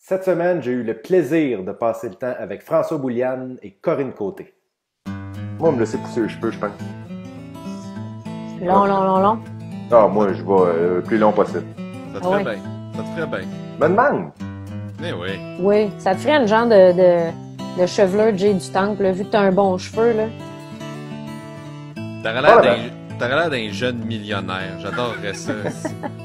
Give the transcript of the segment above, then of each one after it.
Cette semaine, j'ai eu le plaisir de passer le temps avec François Bouliane et Corinne Côté. Moi, on me laisser pousser les cheveux, je pense. Long. Ah, moi, je vais le plus long possible. Ça te ferait bien. Ça te ferait bien. Me demande. Eh oui. Oui, ça te ferait une genre de chevelure Jay du Temple, là, vu que t'as un bon cheveu, là. T'aurais l'air d'un jeune millionnaire. J'adorerais ça.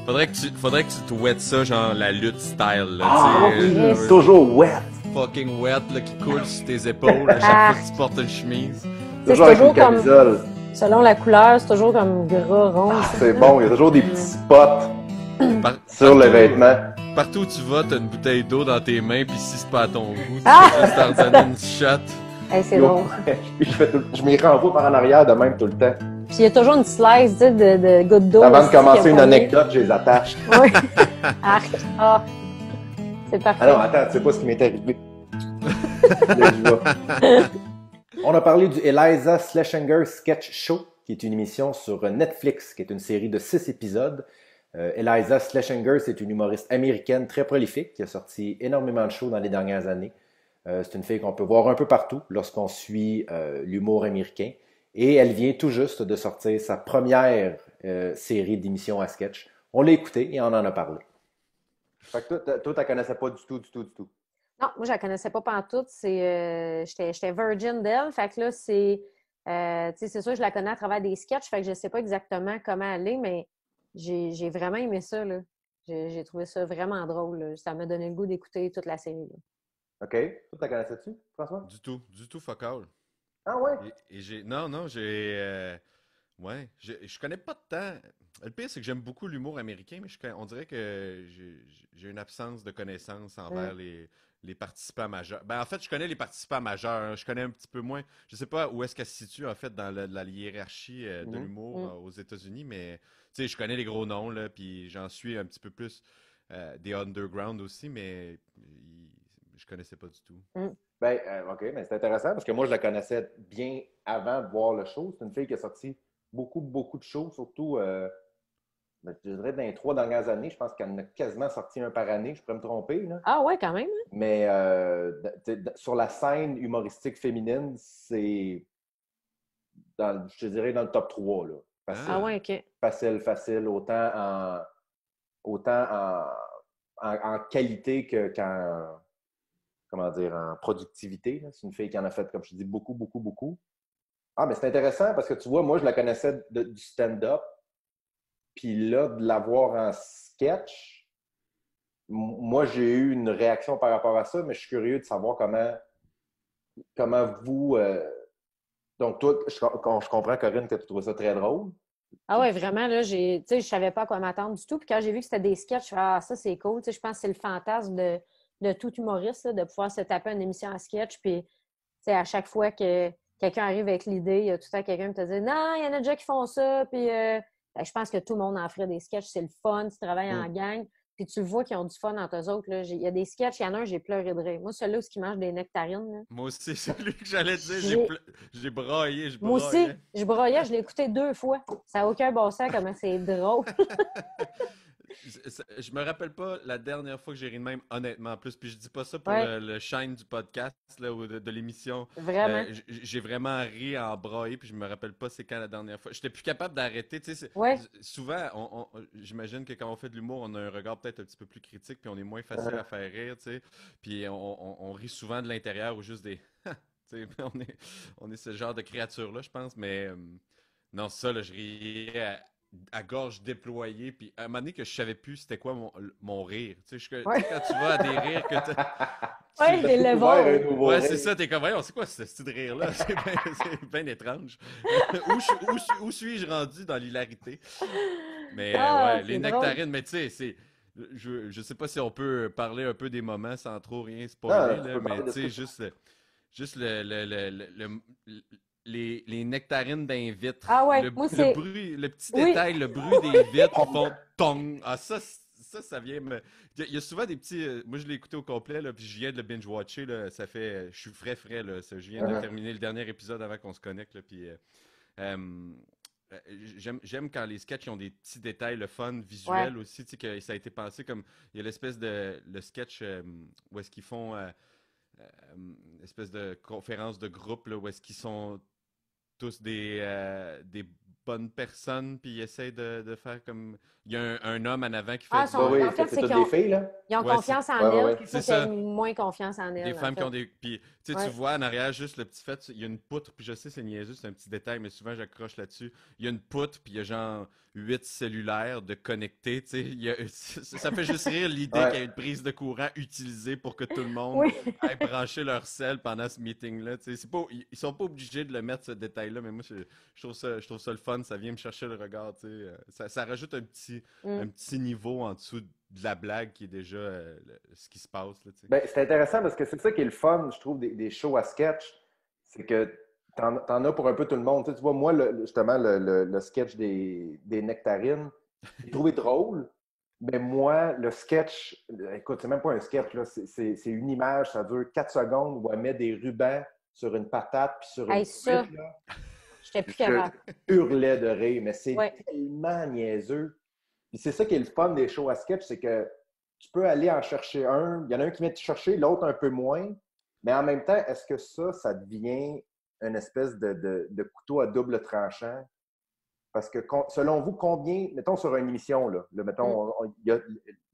Faudrait que tu te wets ça, genre la lutte style, là. yes. Toujours wet. Fucking wet, là, qui coule sur tes épaules à chaque fois que tu portes une chemise. Toujours avec une camisole. Selon la couleur, c'est toujours comme gras, rond. C'est bon, il y a toujours des petits spots sur le vêtement. Partout où tu vas, t'as une bouteille d'eau dans tes mains, pis si c'est pas à ton goût, tu peux juste t'en donner une shot. Hey, c'est drôle. Je m'y renvoie par en arrière de même tout le temps. Puis il y a toujours une slice, tu sais, de gouttes d'eau. Avant de commencer une anecdote, je les attache. Oui. Arc. Ah. C'est parfait. Alors, attends, tu sais pas ce qui m'est arrivé. Là, je vois. On a parlé du Eliza Schlesinger Sketch Show, qui est une émission sur Netflix, qui est une série de 6 épisodes. Eliza Schlesinger, c'est une humoriste américaine très prolifique, qui a sorti énormément de shows dans les dernières années. C'est une fille qu'on peut voir un peu partout lorsqu'on suit l'humour américain. Et elle vient tout juste de sortir sa première série d'émissions à sketch. On l'a écoutée et on en a parlé. Fait que toi, tu la connaissais pas du tout. Non, moi, je la connaissais pas pantoute. J'étais virgin d'elle. Fait que là, c'est sûr, je la connais à travers des sketchs. Fait que je sais pas exactement comment elle est, mais j'ai vraiment aimé ça, là. J'ai trouvé ça vraiment drôle, là. Ça m'a donné le goût d'écouter toute la série, là. OK. Toi, tu la connaissais-tu, François? Du tout, fuck all. Ah ouais? Je connais pas de temps. Le pire, c'est que j'aime beaucoup l'humour américain, mais on dirait que j'ai une absence de connaissances envers les participants majeurs. Ben, en fait, je connais les participants majeurs. Hein. Je connais un petit peu moins. Je sais pas où est-ce qu'elle se situe, en fait, dans la hiérarchie de l'humour aux États-Unis, mais tu sais, je connais les gros noms, là, puis j'en suis un petit peu plus des underground aussi, mais je connaissais pas du tout. Ben, OK, mais c'est intéressant parce que moi, je la connaissais bien avant de voir le show. C'est une fille qui a sorti beaucoup de shows, surtout, je dirais, dans les 3 dernières années. Je pense qu'elle en a quasiment sorti un par année. Je pourrais me tromper, là. Ah ouais, quand même. Hein? Mais sur la scène humoristique féminine, c'est, je te dirais, dans le top 3, là. Facile, ah ouais, OK. Facile, autant en qualité qu'en comment dire, en productivité. C'est une fille qui en a fait, comme je te dis, beaucoup. Ah, mais c'est intéressant parce que tu vois, moi, je la connaissais du stand-up. Puis là, de la voir en sketch, moi, j'ai eu une réaction par rapport à ça, mais je suis curieux de savoir comment vous... Donc, toi, je comprends, Corinne, que tu trouves ça très drôle. Ah ouais, vraiment, là, je savais pas à quoi m'attendre du tout. Puis quand j'ai vu que c'était des sketchs, je suis ah, ça, c'est cool. Je pense que c'est le fantasme de tout humoriste, là, de pouvoir se taper une émission à sketch. Puis, à chaque fois que quelqu'un arrive avec l'idée, il y a tout le temps quelqu'un qui te dit non, il y en a déjà qui font ça. Puis, je pense que tout le monde en ferait des sketchs. C'est le fun, tu travailles en gang. Puis, tu le vois qu'ils ont du fun entre eux autres. Là. Il y a des sketchs, il y en a un, j'ai pleuré de rire. Moi, celui-là où ils mangent des nectarines. Là. Moi aussi, c'est celui que j'allais dire. J'ai braillé. Moi aussi, je broyais, je l'ai écouté 2 fois. Ça n'a aucun bon sens comment c'est drôle. Je me rappelle pas la dernière fois que j'ai ri de même, honnêtement, en plus. Puis je dis pas ça pour le shine du podcast là, ou de l'émission. Vraiment. J'ai vraiment ri en braillé, puis je me rappelle pas c'est quand la dernière fois. J'étais plus capable d'arrêter. Souvent, j'imagine que quand on fait de l'humour, on a un regard peut-être un petit peu plus critique, puis on est moins facile à faire rire. Puis on rit souvent de l'intérieur ou juste des... on est ce genre de créature-là, je pense. Mais non, ça, là, je riais à gorge déployée, puis à un moment donné que je savais plus c'était quoi mon rire. Tu sais, quand tu vas à des rires que ouais, les levels. Ouais, c'est ça, t'es comme, on sait quoi ce style de rire-là? C'est bien étrange. Où suis-je rendu dans l'hilarité? Mais les nectarines, mais tu sais, je sais pas si on peut parler un peu des moments sans trop rien spoiler, là, mais tu sais, juste les nectarines d'un vitre. Ah ouais, le bruit, le petit oui. détail, le bruit des vitres qui font tong. Ah, ça vient me. Il y a souvent des petits. Moi, je l'ai écouté au complet, là, puis je viens de le binge-watcher. Là, ça fait. Je suis frais, là. Je viens de terminer le dernier épisode avant qu'on se connecte. Là, puis, j'aime quand les sketchs ont des petits détails, le fun visuel aussi, tu sais, que ça a été pensé comme, il y a l'espèce de, le sketch où est-ce qu'ils font une espèce de conférence de groupe, là, où est-ce qu'ils sont tous des bonnes personnes, puis ils essayent de faire comme, il y a un homme en avant qui fait Ah, Oui, en fait, c'est c'est toutes qu'ils des filles, là? ont Ouais, confiance en elles, puis il faut c'est qu'ils aient ça. moins confiance en Des elles, en femmes qui ont fait. des. Puis, tu sais, tu Ouais. vois en arrière, juste le petit fait, il y a une poutre, puis je sais, c'est niaiseux, c'est un petit détail, mais souvent j'accroche là-dessus. Il y a une poutre, puis il y a genre 8 cellulaires de connectés, tu sais. Ça fait juste rire l'idée qu'il y ait une prise de courant utilisée pour que tout le monde Oui. aille brancher leur sel pendant ce meeting-là, tu sais. Ils sont pas obligés de le mettre, ce détail-là, mais moi, je trouve ça le fun, ça vient me chercher le regard, tu sais. Ça rajoute un petit niveau en dessous de la blague qui est déjà ce qui se passe, là, tu sais. Ben, c'est intéressant parce que c'est ça qui est le fun, je trouve, des shows à sketch. C'est que t'en as pour un peu tout le monde. Tu sais, tu vois, moi, justement, le sketch des nectarines, j'ai trouvé drôle, mais moi, le sketch, écoute, c'est même pas un sketch, là, c'est une image, ça dure 4 secondes où elle met des rubans sur une patate puis sur une Hey, ça, truite, là. j'étais plus Je capable. hurlais de rire, mais c'est Ouais. tellement niaiseux. Puis c'est ça qui est le fun des shows à sketch, c'est que tu peux aller en chercher un. Il y en a un qui vient te chercher, l'autre un peu moins. Mais en même temps, est-ce que ça devient une espèce de couteau à double tranchant? Parce que selon vous, combien, mettons sur une émission, là, mettons,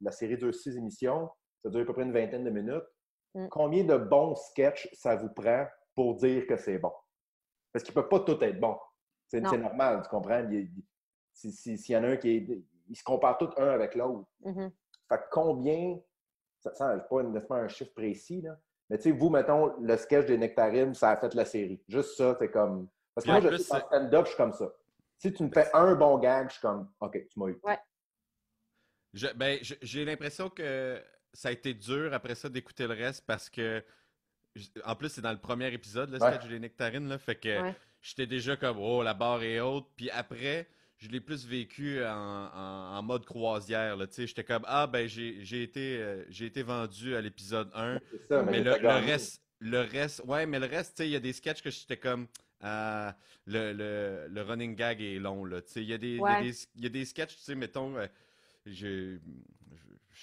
la série dure 6 émissions, ça dure à peu près une vingtaine de minutes. Combien de bons sketchs ça vous prend pour dire que c'est bon? Parce qu'ils ne peuvent pas tout être bons. C'est normal, tu comprends? S'il y en a un ils se comparent tous un avec l'autre. Fait que combien, ça n'est pas nécessairement un chiffre précis, là, mais tu sais, vous, mettons, le sketch des nectarines, ça a fait la série. Juste ça, c'est comme. Parce que moi, je sais qu'en stand-up, je suis comme ça. Si tu me fais un bon gag, je suis comme, OK, tu m'as eu. Ouais. J'ai l'impression que ça a été dur après ça d'écouter le reste parce que, en plus, c'est dans le premier épisode, le sketch des nectarines, là, fait que j'étais déjà comme, oh, la barre est haute. Puis après, je l'ai plus vécu en mode croisière, là, tu sais, j'étais comme, ah, ben, j'ai été vendu à l'épisode 1, C'est ça, mais le reste, ouais, mais le reste, tu sais, il y a des sketchs que j'étais comme, ah, le running gag est long, là, tu sais, il y a des sketchs, tu sais, mettons, je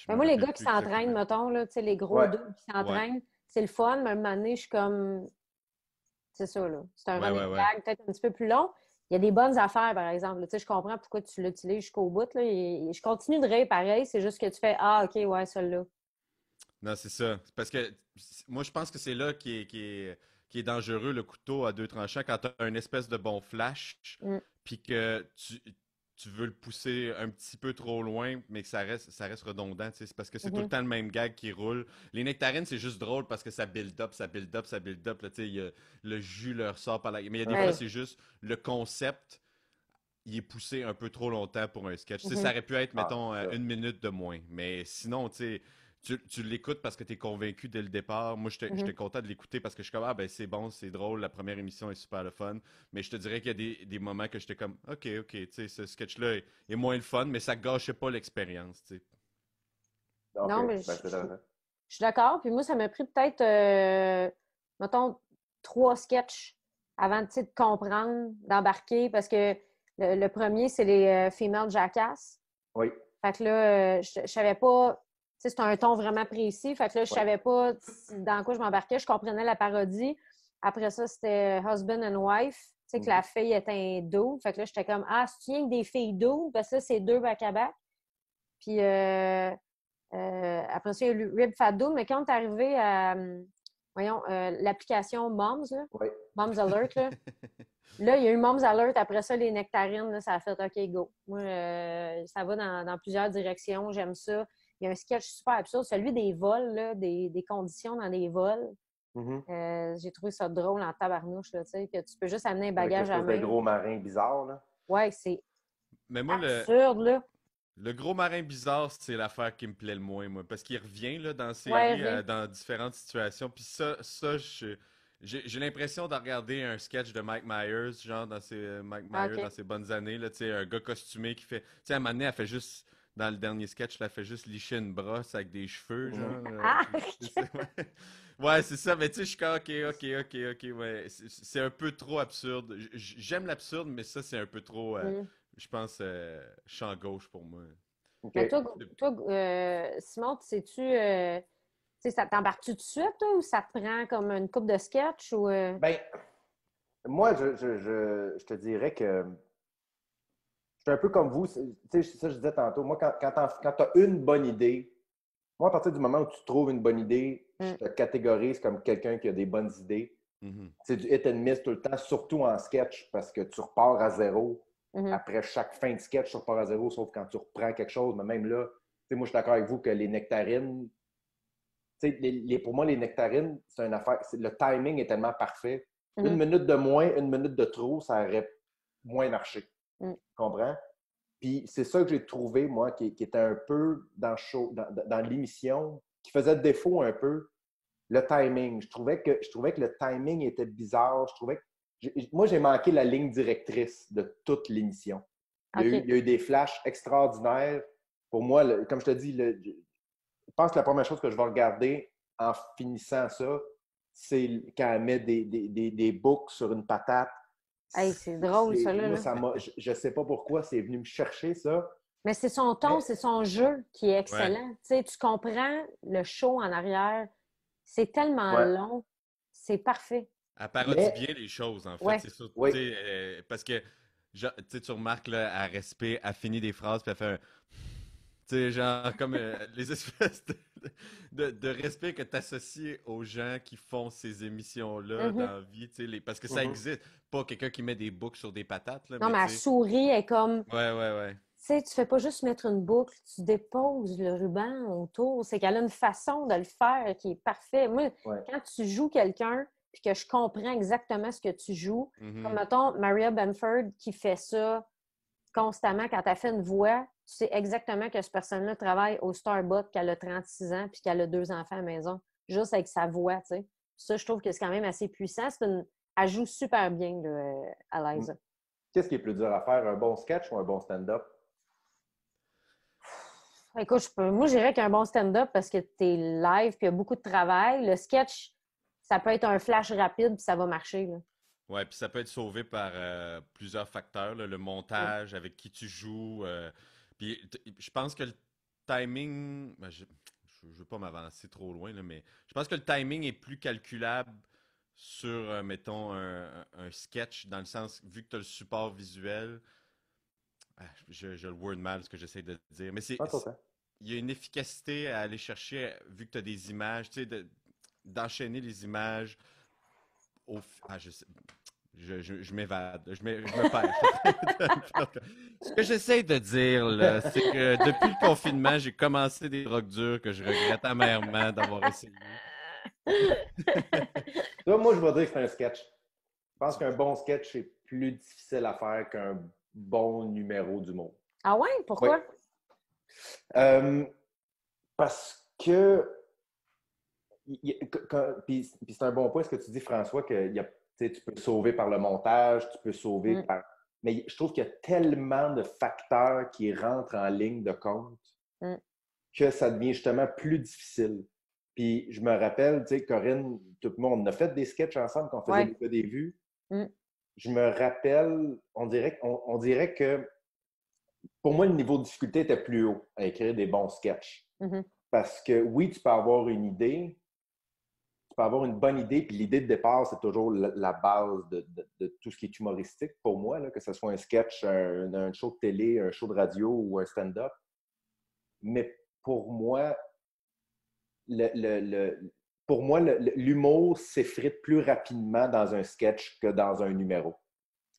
Ben me moi, les rappelle gars qui plus s'entraînent, exactement. mettons, là, les gros deux qui s'entraînent, c'est le fun, mais à un moment donné, je suis comme. C'est ça, là. C'est un running gag peut-être un petit peu plus long. Il y a des bonnes affaires, par exemple. Tu sais, je comprends pourquoi tu l'utilises jusqu'au bout. Là, et je continue de rire pareil. C'est juste que tu fais ah, OK, ouais, celle-là. Non, c'est ça. C'est parce que moi, je pense que c'est là qui est dangereux, le couteau à deux tranchants, quand tu as une espèce de bon flash, puis que tu veux le pousser un petit peu trop loin, mais que ça reste redondant. C'est parce que c'est tout le temps le même gag qui roule. Les nectarines, c'est juste drôle parce que ça build up, ça build up, ça build up. Là, le jus leur sort par la. Mais il y a des fois, c'est juste le concept, il est poussé un peu trop longtemps pour un sketch. Ça aurait pu être, mettons, une minute de moins. Mais sinon, tu l'écoutes parce que tu es convaincu dès le départ. Moi, j'étais content de l'écouter parce que je suis comme, ah ben c'est bon, c'est drôle, la première émission est super le fun. Mais je te dirais qu'il y a des moments que j'étais comme, OK, tu sais, ce sketch-là est moins le fun, mais ça gâchait pas l'expérience, tu sais. Non, mais je suis d'accord. Puis moi, ça m'a pris peut-être, mettons, 3 sketchs avant de comprendre, d'embarquer, parce que le premier, c'est les Female Jackass. Oui. Fait que là, je savais pas, tu sais, c'est un ton vraiment précis. Fait que là, je savais pas dans quoi je m'embarquais. Je comprenais la parodie. Après ça, c'était Husband and Wife. Tu sais, que la fille était un dos. Fait que là, j'étais comme, ah, c'est rien que des filles dos, parce que là, c'est 2 back-à-back. Puis après ça, il y a eu Rib Fat Dude. Mais quand on est arrivé à, voyons, l'application Moms, là, Moms Alert, là, il y a eu Moms Alert. Après ça, les nectarines, là, ça a fait OK, go. Moi, ça va dans plusieurs directions. J'aime ça. Il y a un sketch super absurde, celui des vols, là, des conditions dans les vols. J'ai trouvé ça drôle en tabarnouche, là, tu sais, que tu peux juste amener un bagage à main. Avec gros marin bizarre, là. Ouais, c'est absurde, là. Le gros marin bizarre, c'est l'affaire qui me plaît le moins, moi, parce qu'il revient là, dans la série, dans différentes situations. Puis ça j'ai l'impression de regarder un sketch de Mike Myers, genre dans ses bonnes années, là, un gars costumé qui fait. Tu sais, à un moment donné, elle fait juste dans le dernier sketch, elle fait juste licher une brosse avec des cheveux, genre. Ouais, c'est ça, mais tu sais, je suis comme, ok, ouais. C'est un peu trop absurde. J'aime l'absurde, mais ça, c'est un peu trop, je pense, champ gauche pour moi. Mais toi, Simon, sais-tu, ça t'embarque-tu tout de suite, toi, ou ça te prend comme une coupe de sketch? Ou, Ben, moi, je te dirais que je suis un peu comme vous. Tu sais, ça, je disais tantôt. Moi, quand tu as une bonne idée, moi, à partir du moment où tu trouves une bonne idée, je te catégorise comme quelqu'un qui a des bonnes idées. C'est du hit and miss tout le temps, surtout en sketch, parce que tu repars à zéro. Après chaque fin de sketch, tu repars à zéro, sauf quand tu reprends quelque chose. Mais même là, moi, je suis d'accord avec vous que les nectarines, pour moi, les nectarines, c'est une affaire. Le timing est tellement parfait. Une minute de moins, une minute de trop, ça aurait moins marché. Tu comprends? Puis c'est ça que j'ai trouvé, moi, qui était un peu dans l'émission, qui faisait défaut un peu, le timing. Je trouvais que le timing était bizarre. Moi, j'ai manqué la ligne directrice de toute l'émission. Il y a eu des flashs extraordinaires. Pour moi, comme je te dis, je pense que la première chose que je vais regarder en finissant ça, c'est quand elle met des boucs sur une patate. Hey, c'est drôle, ça, là. Moi, je ne sais pas pourquoi c'est venu me chercher, ça. Mais c'est son ton, c'est son jeu qui est excellent. Tu comprends le show en arrière. C'est tellement long. C'est parfait. Elle parodie bien les choses, en fait. C'est ça. Oui. Parce que tu remarques, là, elle finit des phrases, puis elle fait un... Tu sais, genre, comme les espèces de respect que tu associes aux gens qui font ces émissions-là dans la vie, parce que ça existe. Pas quelqu'un qui met des boucles sur des patates, là, non, mais elle sourit, elle est comme... Ouais. Tu sais, tu fais pas juste mettre une boucle, tu déposes le ruban autour. C'est qu'elle a une façon de le faire qui est parfaite. Moi, quand tu joues quelqu'un, puis que je comprends exactement ce que tu joues, comme, mettons, Maria Benford qui fait ça constamment quand elle fait une voix, tu sais exactement que cette personne-là travaille au Starbucks, qu'elle a 36 ans, puis qu'elle a 2 enfants à la maison, juste avec sa voix, tu sais. Ça, je trouve que c'est quand même assez puissant. Elle joue super bien, là, Liza. Qu'est-ce qui est plus dur à faire, un bon sketch ou un bon stand-up? Écoute, moi, je dirais qu'un bon stand-up, parce que tu es live, puis il y a beaucoup de travail. Le sketch, ça peut être un flash rapide, puis ça va marcher, là. Ouais, puis ça peut être sauvé par plusieurs facteurs, là, le montage, avec qui tu joues. Puis je pense que le timing, je ne veux pas m'avancer trop loin, là, mais je pense que le timing est plus calculable sur, mettons, un sketch, dans le sens, vu que tu as le support visuel, je le word mal ce que j'essaie de dire, mais il y a une efficacité à aller chercher, vu que tu as des images, tu sais, d'enchaîner les images. Je m'évade, je me perds. Ce que j'essaie de dire, là, c'est que depuis le confinement, j'ai commencé des drogues dures que je regrette amèrement d'avoir essayé. Moi, je vais dire que c'est un sketch. Je pense qu'un bon sketch est plus difficile à faire qu'un bon numéro d'humour. Ah ouais? Pourquoi? Parce que puis c'est un bon point ce que tu dis, François, que tu peux sauver par le montage, tu peux sauver par... Mais je trouve qu'il y a tellement de facteurs qui rentrent en ligne de compte que ça devient justement plus difficile. Puis je me rappelle, tu sais, Corinne, tout le monde, on a fait des sketchs ensemble quand on faisait des vues. Je me rappelle, on dirait que pour moi, le niveau de difficulté était plus haut à écrire des bons sketchs. Parce que oui, tu peux avoir une idée, tu peux avoir une bonne idée, puis l'idée de départ, c'est toujours la base de tout ce qui est humoristique pour moi, là, que ce soit un sketch, un show de télé, un show de radio ou un stand-up. Mais pour moi, l'humour s'effrite plus rapidement dans un sketch que dans un numéro.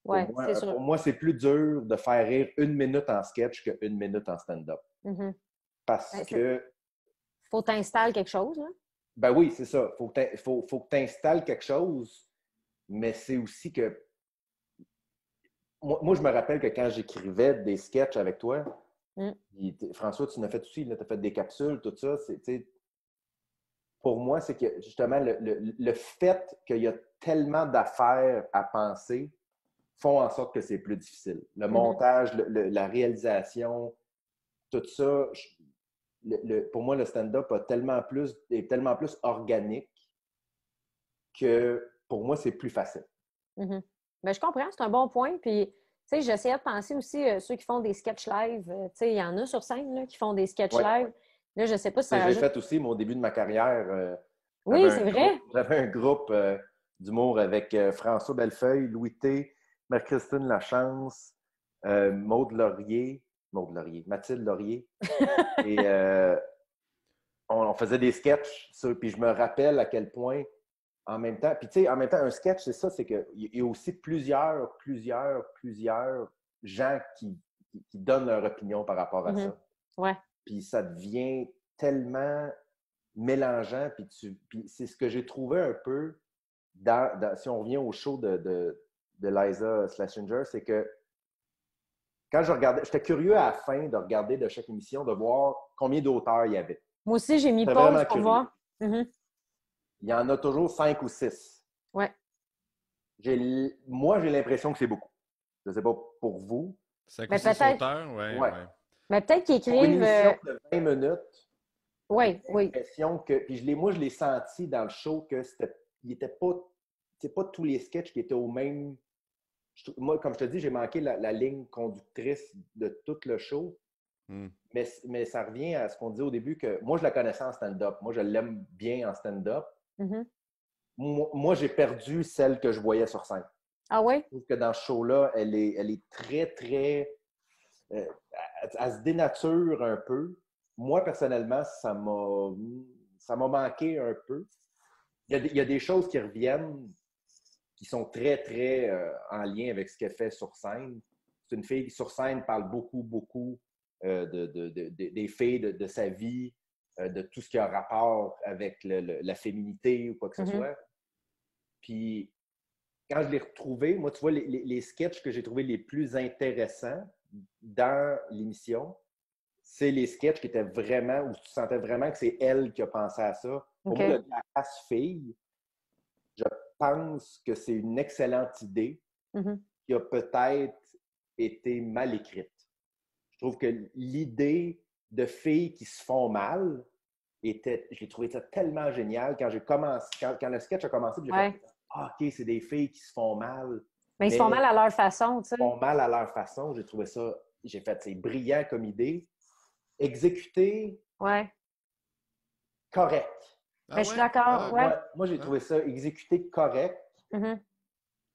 Pour moi, c'est plus dur de faire rire 1 minute en sketch que 1 minute en stand-up. Parce que... Faut t'installes quelque chose, là. Ben oui, c'est ça. Faut que tu installes quelque chose, mais c'est aussi que... Moi, je me rappelle que quand j'écrivais des sketchs avec toi, François, tu en as fait aussi, tu as fait des capsules, tout ça. Pour moi, c'est que justement, le fait qu'il y a tellement d'affaires à penser font en sorte que c'est plus difficile. Le montage, la réalisation, tout ça, pour moi, le stand-up est tellement plus organique que pour moi, c'est plus facile. Mm-hmm. Ben, je comprends, c'est un bon point. Puis, tu sais, j'essayais de penser aussi, ceux qui font des sketchs live, tu sais, il y en a sur scène là, qui font des sketchs live. Là, je sais pas si ça rajoute... J'ai fait aussi mon début de ma carrière. Oui, c'est vrai. J'avais un groupe d'humour avec François Bellefeuille, Louis T, Marie-Christine Lachance, Mathilde Laurier. Et on faisait des sketchs, puis je me rappelle à quel point, en même temps, un sketch, c'est ça, c'est qu'il y a aussi plusieurs gens qui donnent leur opinion par rapport à ça. Ouais. Puis ça devient tellement mélangeant, puis c'est ce que j'ai trouvé un peu si on revient au show de Liza Schlesinger, c'est que quand je regardais, j'étais curieux à la fin de regarder de chaque émission, de voir combien d'auteurs il y avait. Moi aussi, j'ai mis pause pour voir. Il y en a toujours 5 ou 6. Ouais. Moi, j'ai l'impression que c'est beaucoup. Je ne sais pas pour vous. 5 ou 6 auteurs, ouais. Mais peut-être qu'ils écrivent... Pour une émission de 20 minutes, oui. J'ai l'impression que... Puis moi, je l'ai senti dans le show que il n'était pas... C'est pas tous les sketchs qui étaient au même... Moi, comme je te dis, j'ai manqué la ligne conductrice de tout le show. Mais ça revient à ce qu'on disait au début, que moi, je la connaissais en stand-up. Moi, je l'aime bien en stand-up. Moi, j'ai perdu celle que je voyais sur scène. Ah oui? Je trouve que dans ce show-là, elle est très, très... elle se dénature un peu. Moi, personnellement, ça m'a manqué un peu. Il y a des choses qui reviennent qui sont très, très en lien avec ce qu'elle fait sur scène. C'est une fille qui, sur scène, parle beaucoup des filles, de sa vie, de tout ce qui a rapport avec la féminité ou quoi que ce soit. Puis, quand je l'ai retrouvée, moi, tu vois, les sketchs que j'ai trouvés les plus intéressants dans l'émission, c'est les sketchs qui étaient vraiment, où tu sentais vraiment que c'est elle qui a pensé à ça. Pour moi, la casse-fille, je pense que c'est une excellente idée qui a peut-être été mal écrite. Je trouve que l'idée de filles qui se font mal, j'ai trouvé ça tellement génial. Quand le sketch a commencé, j'ai fait « Ah, OK, c'est des filles qui se font mal. » Mais ils se font mal à leur façon, tu sais. Ils se font mal à leur façon. J'ai trouvé ça... J'ai fait, c'est brillant comme idée. Exécuté, correct. Mais je suis d'accord, Moi, j'ai trouvé ça exécuté correct.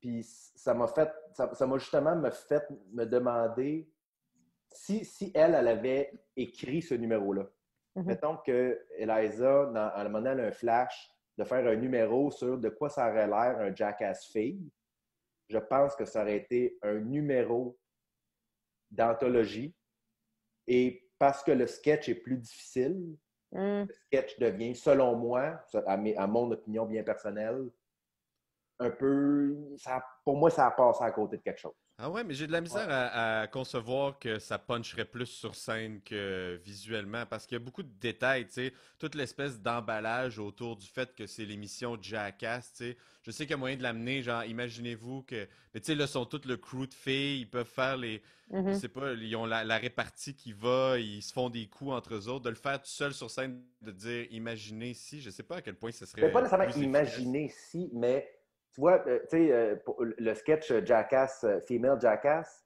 Puis ça m'a justement me demander si elle avait écrit ce numéro-là. Mettons que Eliza, à un moment donné, elle a un flash de faire un numéro sur de quoi ça aurait l'air un Jackass fille. Je pense que ça aurait été un numéro d'anthologie. Et parce que le sketch est plus difficile, le sketch devient, selon moi, à mon opinion bien personnelle, un peu... pour moi, ça a passé à côté de quelque chose. Ah ouais, mais j'ai de la misère à concevoir que ça puncherait plus sur scène que visuellement, parce qu'il y a beaucoup de détails, tu sais, toute l'espèce d'emballage autour du fait que c'est l'émission Jackass, tu sais. Je sais qu'il y a moyen de l'amener, genre, imaginez-vous que... Mais tu sais, là, sont toutes le crew de filles, ils peuvent faire les... Je sais pas, ils ont la répartie qui va, ils se font des coups entre eux autres. De le faire tout seul sur scène, de dire « imaginez si », je sais pas à quel point ce serait... C'est pas nécessairement « imaginer si », mais... Tu vois, le sketch Jackass, Female Jackass,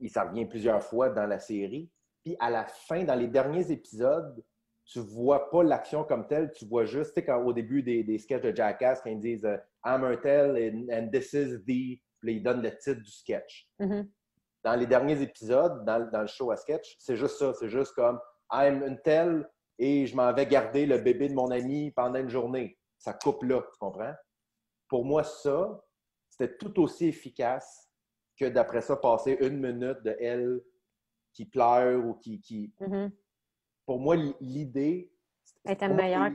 ça revient plusieurs fois dans la série. Puis à la fin, dans les derniers épisodes, tu vois pas l'action comme telle, tu vois juste, tu sais, au début des sketchs de Jackass, quand ils disent I'm Ertel and this is the... Puis ils donnent le titre du sketch. Dans les derniers épisodes, dans le show à sketch, c'est juste ça. C'est juste comme I'm Ertel et je m'en vais garder le bébé de mon ami pendant une journée. Ça coupe là, tu comprends? Pour moi, ça, c'était tout aussi efficace que d'après ça, passer 1 minute de elle qui pleure ou qui... Pour moi, l'idée... était meilleure.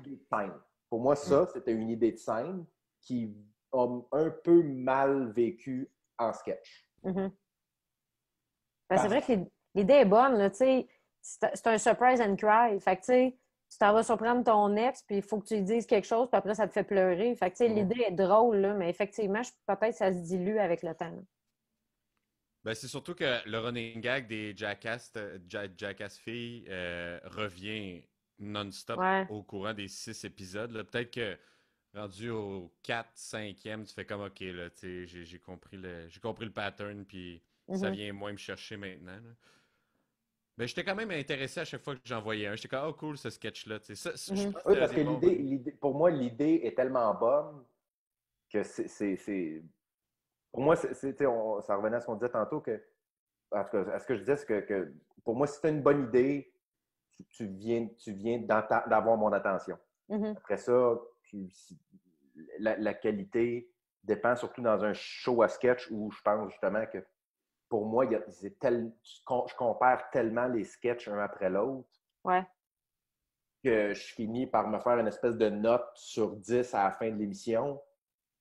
Pour moi, ça, c'était une idée de scène qui a un peu mal vécu en sketch. Ben, c'est vrai que l'idée est bonne, là, tu sais. C'est un surprise and cry. Fait que, tu sais, tu t'en vas surprendre ton ex, puis il faut que tu lui dises quelque chose, puis après, ça te fait pleurer. Fait que, tu sais, l'idée est drôle, là, mais effectivement, peut-être que ça se dilue avec le temps. Ben, c'est surtout que le running gag des Jackass filles revient non-stop Ouais. au courant des 6 épisodes. Là. Peut-être que rendu au 4, 5e, tu fais comme OK, là, tu sais, j'ai compris le pattern, puis ça Mhm. vient moins me chercher maintenant. Là. Ben, j'étais quand même intéressé à chaque fois que j'en voyais un. J'étais comme, oh cool, ce sketch-là. Tu sais, je Mhm. trouve que Oui, c'était parce des que bons. pour moi, l'idée est tellement bonne que pour moi, ça revenait à ce qu'on disait tantôt que, en tout cas, à ce que je disais, c'est que pour moi, si tu as une bonne idée, tu viens d'avoir mon attention. Mhm. Après ça, la qualité dépend surtout dans un show à sketch où je pense justement que pour moi, je compare tellement les sketchs un après l'autre Ouais. que je finis par me faire une espèce de note sur 10 à la fin de l'émission,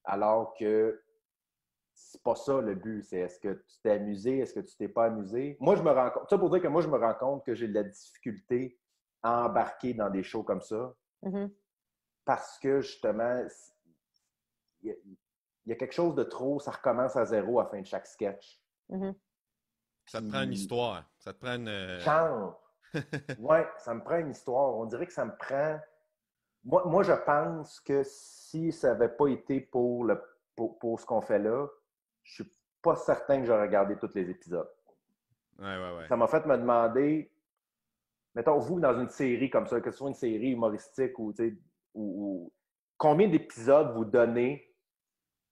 alors que c'est pas ça le but. C'est est-ce que tu t'es amusé, est-ce que tu t'es pas amusé? Moi, je me rends compte, ça pour dire que moi, je me rends compte que j'ai de la difficulté à embarquer dans des shows comme ça Mhm. parce que justement, il y a quelque chose de trop, ça recommence à zéro à la fin de chaque sketch. Mhm. Ça te prend une Puis, histoire. Ça te prend une. genre, ouais, ça me prend une histoire. On dirait que ça me prend. Moi, je pense que si ça n'avait pas été pour ce qu'on fait là, je suis pas certain que j'aurais regardé tous les épisodes. Ouais, ouais, ouais. Ça m'a fait me demander, mettons, vous, dans une série comme ça, que ce soit une série humoristique ou combien d'épisodes vous donnez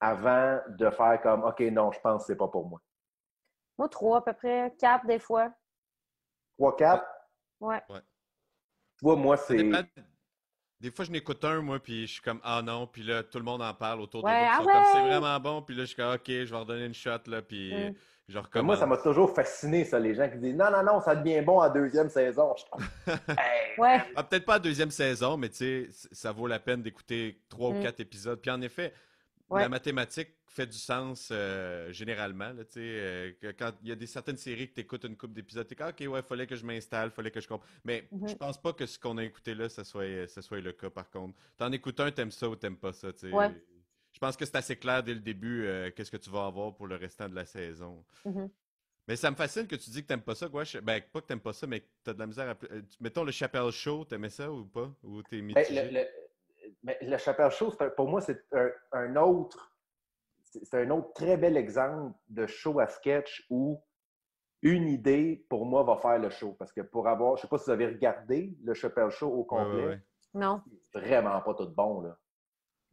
avant de faire comme OK, non, je pense que c'est pas pour moi. Moi, 3 à peu près, 4 des fois. 3, Ça, 4, Ouais. ouais. tu vois, moi, Ça dépend. c'est. Des fois, je n'écoute un, moi, puis je suis comme, ah non, puis là, tout le monde en parle autour de Ouais, moi, puis ils ah sont comme, c'est ouais! vraiment bon, puis là, je suis comme, ok, je vais redonner une shot, là, puis Mm. je Mais moi, ça m'a recommence. toujours fasciné, ça, les gens qui disent non, non, non, ça devient bon en deuxième saison. Je suis comme, hey, Ouais. man. Ah, peut-être pas la deuxième saison, mais tu sais, ça vaut la peine d'écouter 3 ou 4 Mm. épisodes. Puis en effet, la Ouais. mathématique fait du sens généralement. Là, tu sais, que quand il y a certaines séries que tu écoutes une couple d'épisodes, tu es comme, ok, ouais, fallait que je m'installe, fallait que je comprenne. Mais je Mhm. pense pas que ce qu'on a écouté là, ça soit le cas par contre. T'en écoutes un, t'aimes ça ou t'aimes pas ça. Tu Ouais. sais. Je pense que c'est assez clair dès le début qu'est-ce que tu vas avoir pour le restant de la saison. Mhm. Mais ça me fascine que tu dis que t'aimes pas ça, quoi. Ben, pas que t'aimes pas ça, mais que t'as de la misère à. Mettons le Chappelle Show, t'aimais ça ou pas? Ou t'es Ben, mitigé? mais le Chappelle Show, pour moi, c'est un autre. C'est un autre très bel exemple de show à sketch où une idée, pour moi, va faire le show. Parce que pour avoir, je ne sais pas si vous avez regardé le Chappelle Show au Ouais, ouais, complet, ouais. Non. c'est vraiment pas tout bon, là.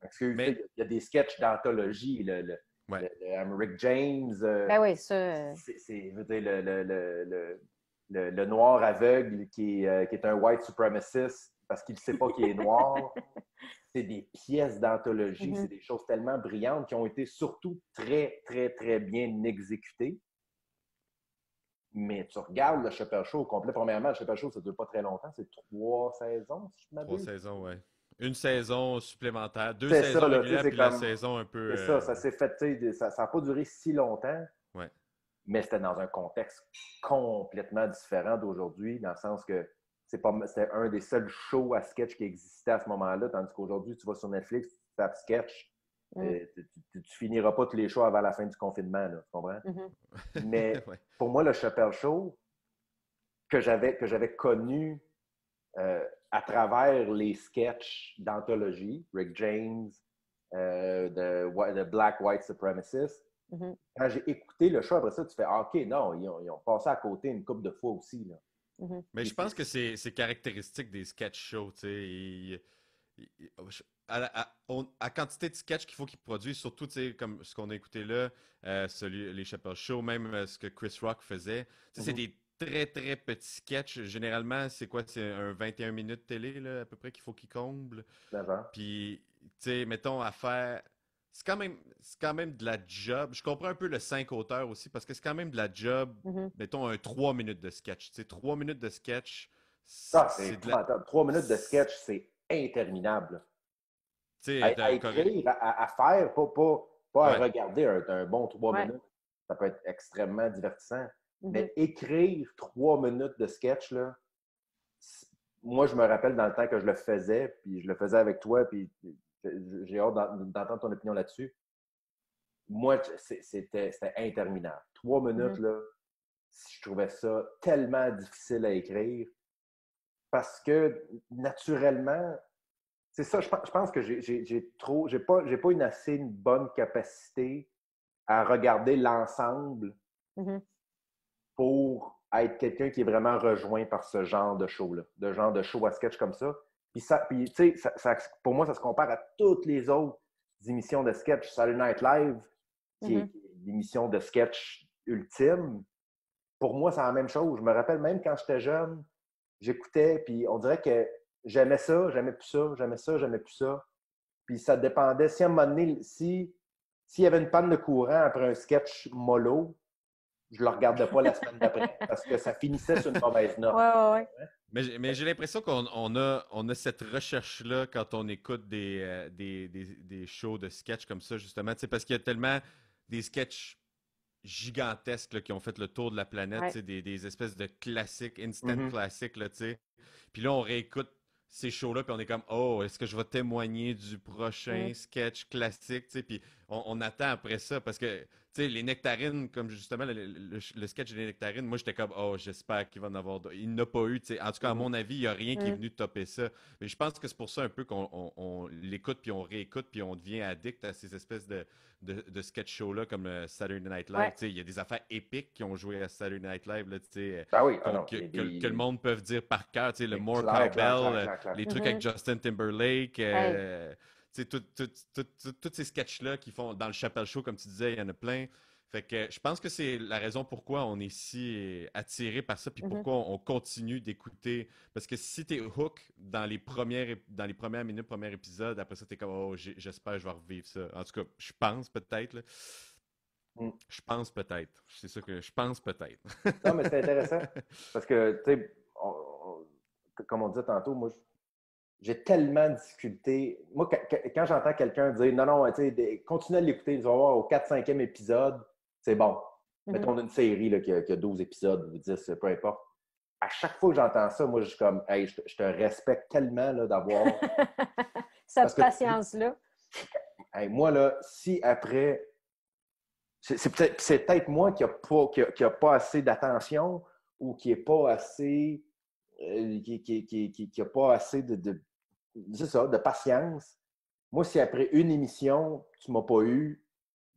Excuse, Mais, il y a des sketchs d'anthologie, ouais. le Rick James, Ben oui, ça. je veux dire, le noir aveugle qui est un white supremacist parce qu'il ne sait pas qu'il est noir. C'est des pièces d'anthologie, c'est Mhm. des choses tellement brillantes qui ont été surtout très, très, très bien exécutées. Mais tu regardes le Chappelle Show au complet. Premièrement, le Chappelle Show, ça ne dure pas très longtemps. C'est 3 saisons, si je 3 m'abuse. saisons, ouais. Une saison supplémentaire. Deux C'est ça, saisons là. Tu sais, régulières, c'est puis la comme. saison un peu. C'est ça, ça s'est fait. Ça n'a pas duré si longtemps, Ouais. mais c'était dans un contexte complètement différent d'aujourd'hui, dans le sens que c'était un des seuls shows à sketch qui existait à ce moment-là, tandis qu'aujourd'hui, tu vas sur Netflix, tu tapes sketch, Mm. tu finiras pas tous les shows avant la fin du confinement, là, tu comprends? Mhm. Mais Ouais. pour moi, le Chappelle Show, que j'avais connu à travers les sketchs d'anthologie, Rick James, de Black White Supremacist, Mhm. quand j'ai écouté le show après ça, tu fais ah, OK, non, ils ont passé à côté une couple de fois aussi. Là. Mhm. Mais je pense que c'est caractéristique des sketch shows, tu sais. À quantité de sketch qu'il faut qu'ils produisent, surtout, tu sais, comme ce qu'on a écouté là, les Chappelle Show, même ce que Chris Rock faisait. Tu sais, c'est Mhm. des très, très petits sketchs. Généralement, c'est quoi? C'est un 21 minutes télé, là, à peu près, qu'il faut qu'ils comblent. 19 ans. Puis, tu sais, mettons, à faire. C'est quand même de la job. Je comprends un peu le 5 auteurs aussi, parce que c'est quand même de la job, Mhm. mettons, un 3 minutes de sketch. Tu sais, 3 minutes de sketch, Ah, c'est c'est de la. épouvantable. 3 minutes de sketch, c'est interminable. Tu À, sais, à écrire, à faire, pas à Ouais. regarder un bon trois Ouais. minutes. Ça peut être extrêmement divertissant. Mhm. Mais écrire 3 minutes de sketch, là, moi, je me rappelle dans le temps que je le faisais, puis je le faisais avec toi, puis j'ai hâte d'entendre ton opinion là-dessus. moi, c'était interminable. 3 minutes, là, je trouvais ça tellement difficile à écrire parce que, naturellement, c'est ça, je pense que j'ai pas une assez bonne capacité à regarder l'ensemble pour être quelqu'un qui est vraiment rejoint par ce genre de show-là, de genre de show à sketch comme ça. Puis tu sais, pour moi, ça se compare à toutes les autres émissions de sketch. Saturday Night Live, qui est l'émission de sketch ultime, pour moi, c'est la même chose. Je me rappelle même quand j'étais jeune, j'écoutais, puis on dirait que j'aimais ça, j'aimais plus ça, j'aimais ça, j'aimais plus ça. Puis ça dépendait. Si à un moment donné, s'il y avait une panne de courant après un sketch mollo, je ne le regardais pas la semaine d'après parce que ça finissait sur une mauvaise note. Ouais. Mais j'ai l'impression qu'on a cette recherche-là quand on écoute des shows de sketch comme ça, justement. Parce qu'il y a tellement des sketchs gigantesques là, qui ont fait le tour de la planète, des espèces de classiques, instant classiques. Là, puis là, on réécoute ces shows-là, puis on est comme, oh, est-ce que je vais témoigner du prochain sketch classique? Puis on attend après ça, parce que les nectarines, comme justement le sketch des nectarines, moi j'étais comme, oh, j'espère qu'il va en avoir d'autres. Il n'a pas eu, en tout cas, à mon avis, il n'y a rien qui est venu topper ça. Mais je pense que c'est pour ça un peu qu'on l'écoute, puis on réécoute, puis on devient addict à ces espèces de sketch shows-là, comme Saturday Night Live. Il y a des affaires épiques qui ont joué à Saturday Night Live, là, que le monde peut dire par cœur, le More Cowbell, les trucs avec Justin Timberlake, tous ces sketchs-là qu'ils font dans le Chappelle Show, comme tu disais, il y en a plein. Fait que je pense que c'est la raison pourquoi on est si attiré par ça, puis pourquoi on continue d'écouter. Parce que si t'es hook dans les premières minutes, premier épisode, après ça, t'es comme, oh, j'espère que je vais revivre ça. En tout cas, je pense peut-être, là. Je pense peut-être. C'est ça que je pense peut-être. Non, mais c'est intéressant. Parce que, tu sais, comme on disait tantôt, moi, j'ai tellement de difficultés. Moi, quand j'entends quelqu'un dire non, tu sais, continue à l'écouter, tu vas voir au 4-5e épisode, c'est bon. Mettons une série là, qui a 12 épisodes ou 10, peu importe. À chaque fois que j'entends ça, moi, je suis comme, hey, je te respecte tellement là, d'avoir. Cette patience-là. Hey, moi, là, si après. C'est peut-être moi qui n'a pas assez d'attention ou qui n'est pas assez. Qui n'a pas assez c'est ça, de patience. Moi, si après une émission, tu ne m'as pas eu,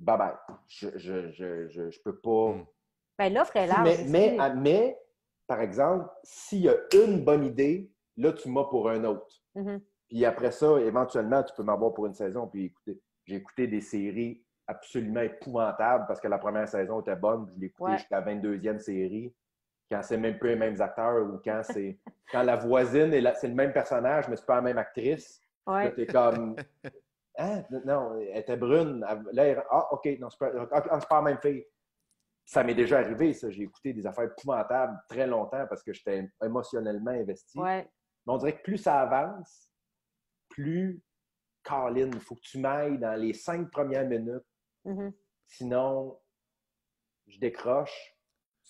bye-bye. Je peux pas. Ben, l'offre est large. Mais, par exemple, s'il y a une bonne idée, là, tu m'as pour un autre. Puis après ça, éventuellement, tu peux m'avoir pour une saison. Puis écoutez, j'ai écouté des séries absolument épouvantables parce que la première saison était bonne. Je l'ai écouté jusqu'à la 22e série. Quand c'est même plus les mêmes acteurs ou quand la voisine c'est le même personnage, mais c'est pas la même actrice. Là, t'es comme ah, non, elle était brune. Là, OK, non, c'est pas la même fille. Ça m'est déjà arrivé, ça. J'ai écouté des affaires épouvantables très longtemps parce que j'étais émotionnellement investi. Mais on dirait que plus ça avance, plus Colin, il faut que tu m'ailles dans les 5 premières minutes. Sinon, je décroche.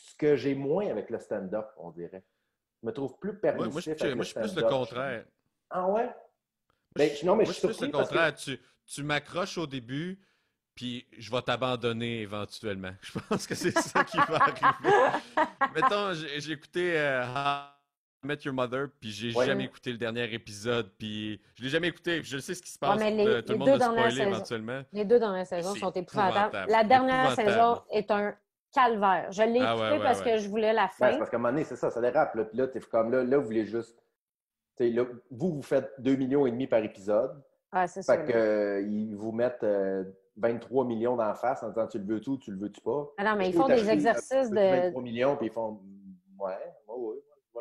Ce que j'ai moins avec le stand-up, on dirait. Je me trouve plus permissif moi, je suis plus le contraire. Ah ouais? Non, mais je suis plus le contraire. Tu m'accroches au début, puis je vais t'abandonner éventuellement. Je pense que c'est ça qui va arriver. Mettons, j'ai écouté How I Met Your Mother, puis j'ai jamais écouté le dernier épisode, puis je l'ai jamais écouté. Je sais ce qui se passe. Tout le monde va spoiler éventuellement. Les 2 dernières saisons sont épouvantables. La dernière saison est un calvaire. Je l'ai écouté parce que je voulais la fin. C'est parce qu'à un moment donné, c'est ça dérape. Là. Puis là, t'es comme là, vous voulez juste. Là, vous faites 2,5 millions par épisode. C'est ça. Fait que ils vous mettent 23 millions d'en face en disant tu le veux-tu ou tu le veux-tu pas. Ah non, mais ils font des exercices de. 23 millions, puis ils font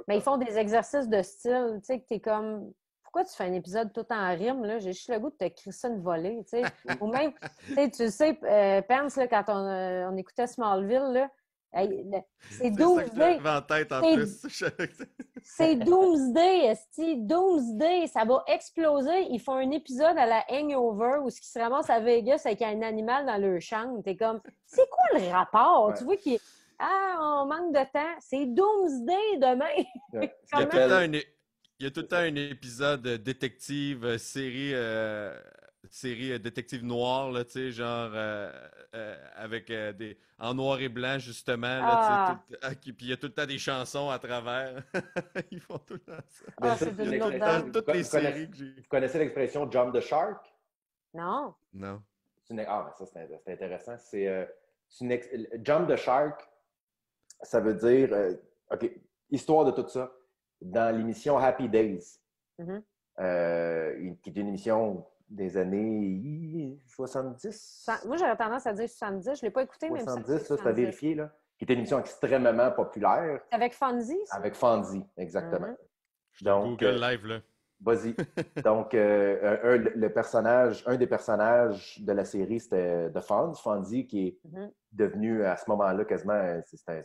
Mais ils font des exercices de style, tu sais, que t'es comme. Pourquoi tu fais un épisode tout en rime, là? J'ai juste le goût de te crier ça une volée, tu sais. Ou même, tu sais, Pence, là, quand on écoutait Smallville, là, c'est Doomsday. C'est Doomsday, esti. Doomsday, ça va exploser. Ils font un épisode à la Hangover où ils se ramassent à Vegas avec un animal dans leur chambre. T'es comme, c'est quoi le rapport? Tu vois on manque de temps. C'est Doomsday demain. Il y a tout le temps un épisode détective, série série détective noir, là, tu sais, genre avec en noir et blanc, justement, là, tu sais, puis il y a tout le temps des chansons à travers. Ils font tout le temps ça. Mais ça, c'est c'est une autre Dans dame. toutes les séries que j'ai. Vous connaissez l'expression jump the shark? Non. Non. Ah, mais ça, c'est intéressant. Jump the shark, ça veut dire, OK, histoire de tout ça. Dans l'émission Happy Days, qui est une émission des années 70. Moi, j'aurais tendance à dire 70. Je ne l'ai pas écouté, mais 70, ça, c'est à vérifier, là. Qui était une émission extrêmement populaire. Avec Fonzie, ça? Avec Fonzie, exactement. Je te Google live, là. Vas-y. Donc, un des personnages de la série, c'était The Fonz. Fonzie, qui est devenu, à ce moment-là, quasiment, ça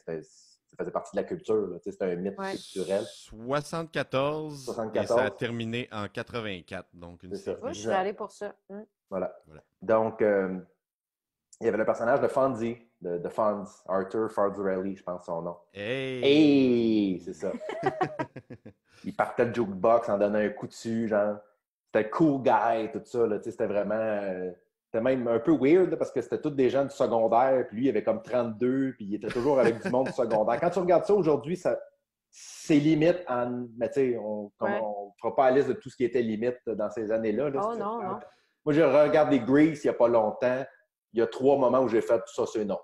faisait partie de la culture. C'était un mythe culturel. 74, et ça a terminé en 84. Donc, une série. Oui, je suis allée pour ça. Voilà. Donc, il y avait le personnage de Fonzie, de Fonz, Arthur Farzarelli, je pense son nom. Hey! C'est ça. Il partait le jukebox en donnant un coup dessus, genre. C'était cool guy, tout ça. Là, c'était vraiment... c'était même un peu weird là, parce que c'était tous des gens du secondaire, puis lui, il avait comme 32, puis il était toujours avec du monde du secondaire. Quand tu regardes ça aujourd'hui, c'est limite en... Mais tu sais, on ne fera pas la liste de tout ce qui était limite dans ces années-là. Là, oh non, non. Moi, j'ai regardé Grease il n'y a pas longtemps. Il y a 3 moments où j'ai fait tout ça, c'est non.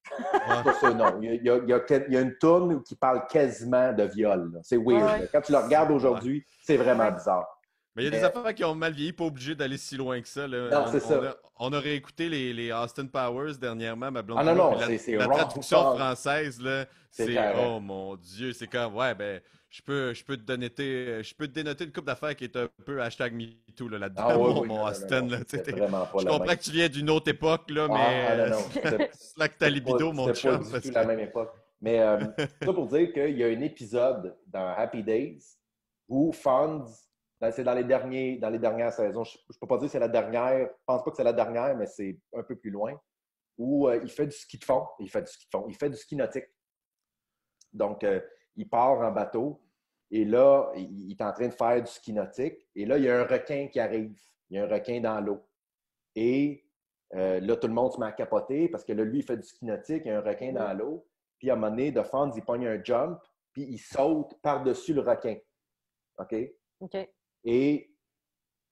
Ça, c'est non. Il y a une tourne qui parle quasiment de viol. Là. C'est weird. Là. Quand tu le regardes aujourd'hui, c'est vraiment bizarre. Mais il y a des affaires qui ont mal vieilli, pas obligé d'aller si loin que ça. Là. Non, c'est ça. On a réécouté les Austin Powers dernièrement, ma blonde. Ah non, c'est la traduction française, là, c'est oh mon Dieu, c'est comme, ouais, ben, je peux te dénoter une couple d'affaires qui est un peu #MeToo là-dedans, mon Austin. Je comprends que tu viens d'une autre époque, là, mais c'est là que ta libido, mon chum. C'est pas du tout la même époque. Mais ça pour dire qu'il y a un épisode dans Happy Days où Fonz, c'est dans les dernières saisons, je ne peux pas dire que c'est la dernière, je ne pense pas que c'est la dernière, mais c'est un peu plus loin, où il fait du ski de fond. Il fait du ski nautique. Donc, il part en bateau et là, il est en train de faire du ski nautique. Et là, il y a un requin qui arrive. Il y a un requin dans l'eau. Et là, tout le monde se met à capoter parce que là, lui, il fait du ski nautique, il y a un requin dans l'eau. Puis à un moment donné, de Fonz, il pogne un jump, puis il saute par-dessus le requin. OK? OK. Et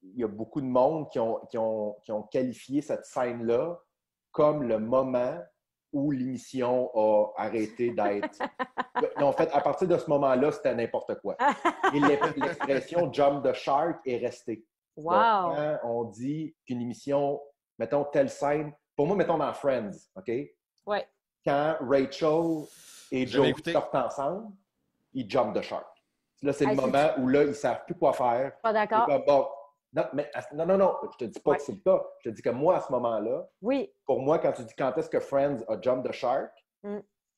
il y a beaucoup de monde qui ont qualifié cette scène-là comme le moment où l'émission a arrêté d'être... En fait, à partir de ce moment-là, c'était n'importe quoi. Et l'expression « jump the shark » est restée. Wow! Donc, quand on dit qu'une émission, mettons telle scène, pour moi, mettons dans Friends, OK? Oui. Quand Rachel et Joey sortent ensemble, ils jump the shark. Là, c'est le moment où là, ils ne savent plus quoi faire. Pas d'accord. Bon, non, je te dis pas que c'est le cas. Je te dis que moi, à ce moment-là, pour moi, quand tu dis quand est-ce que Friends a jump the shark,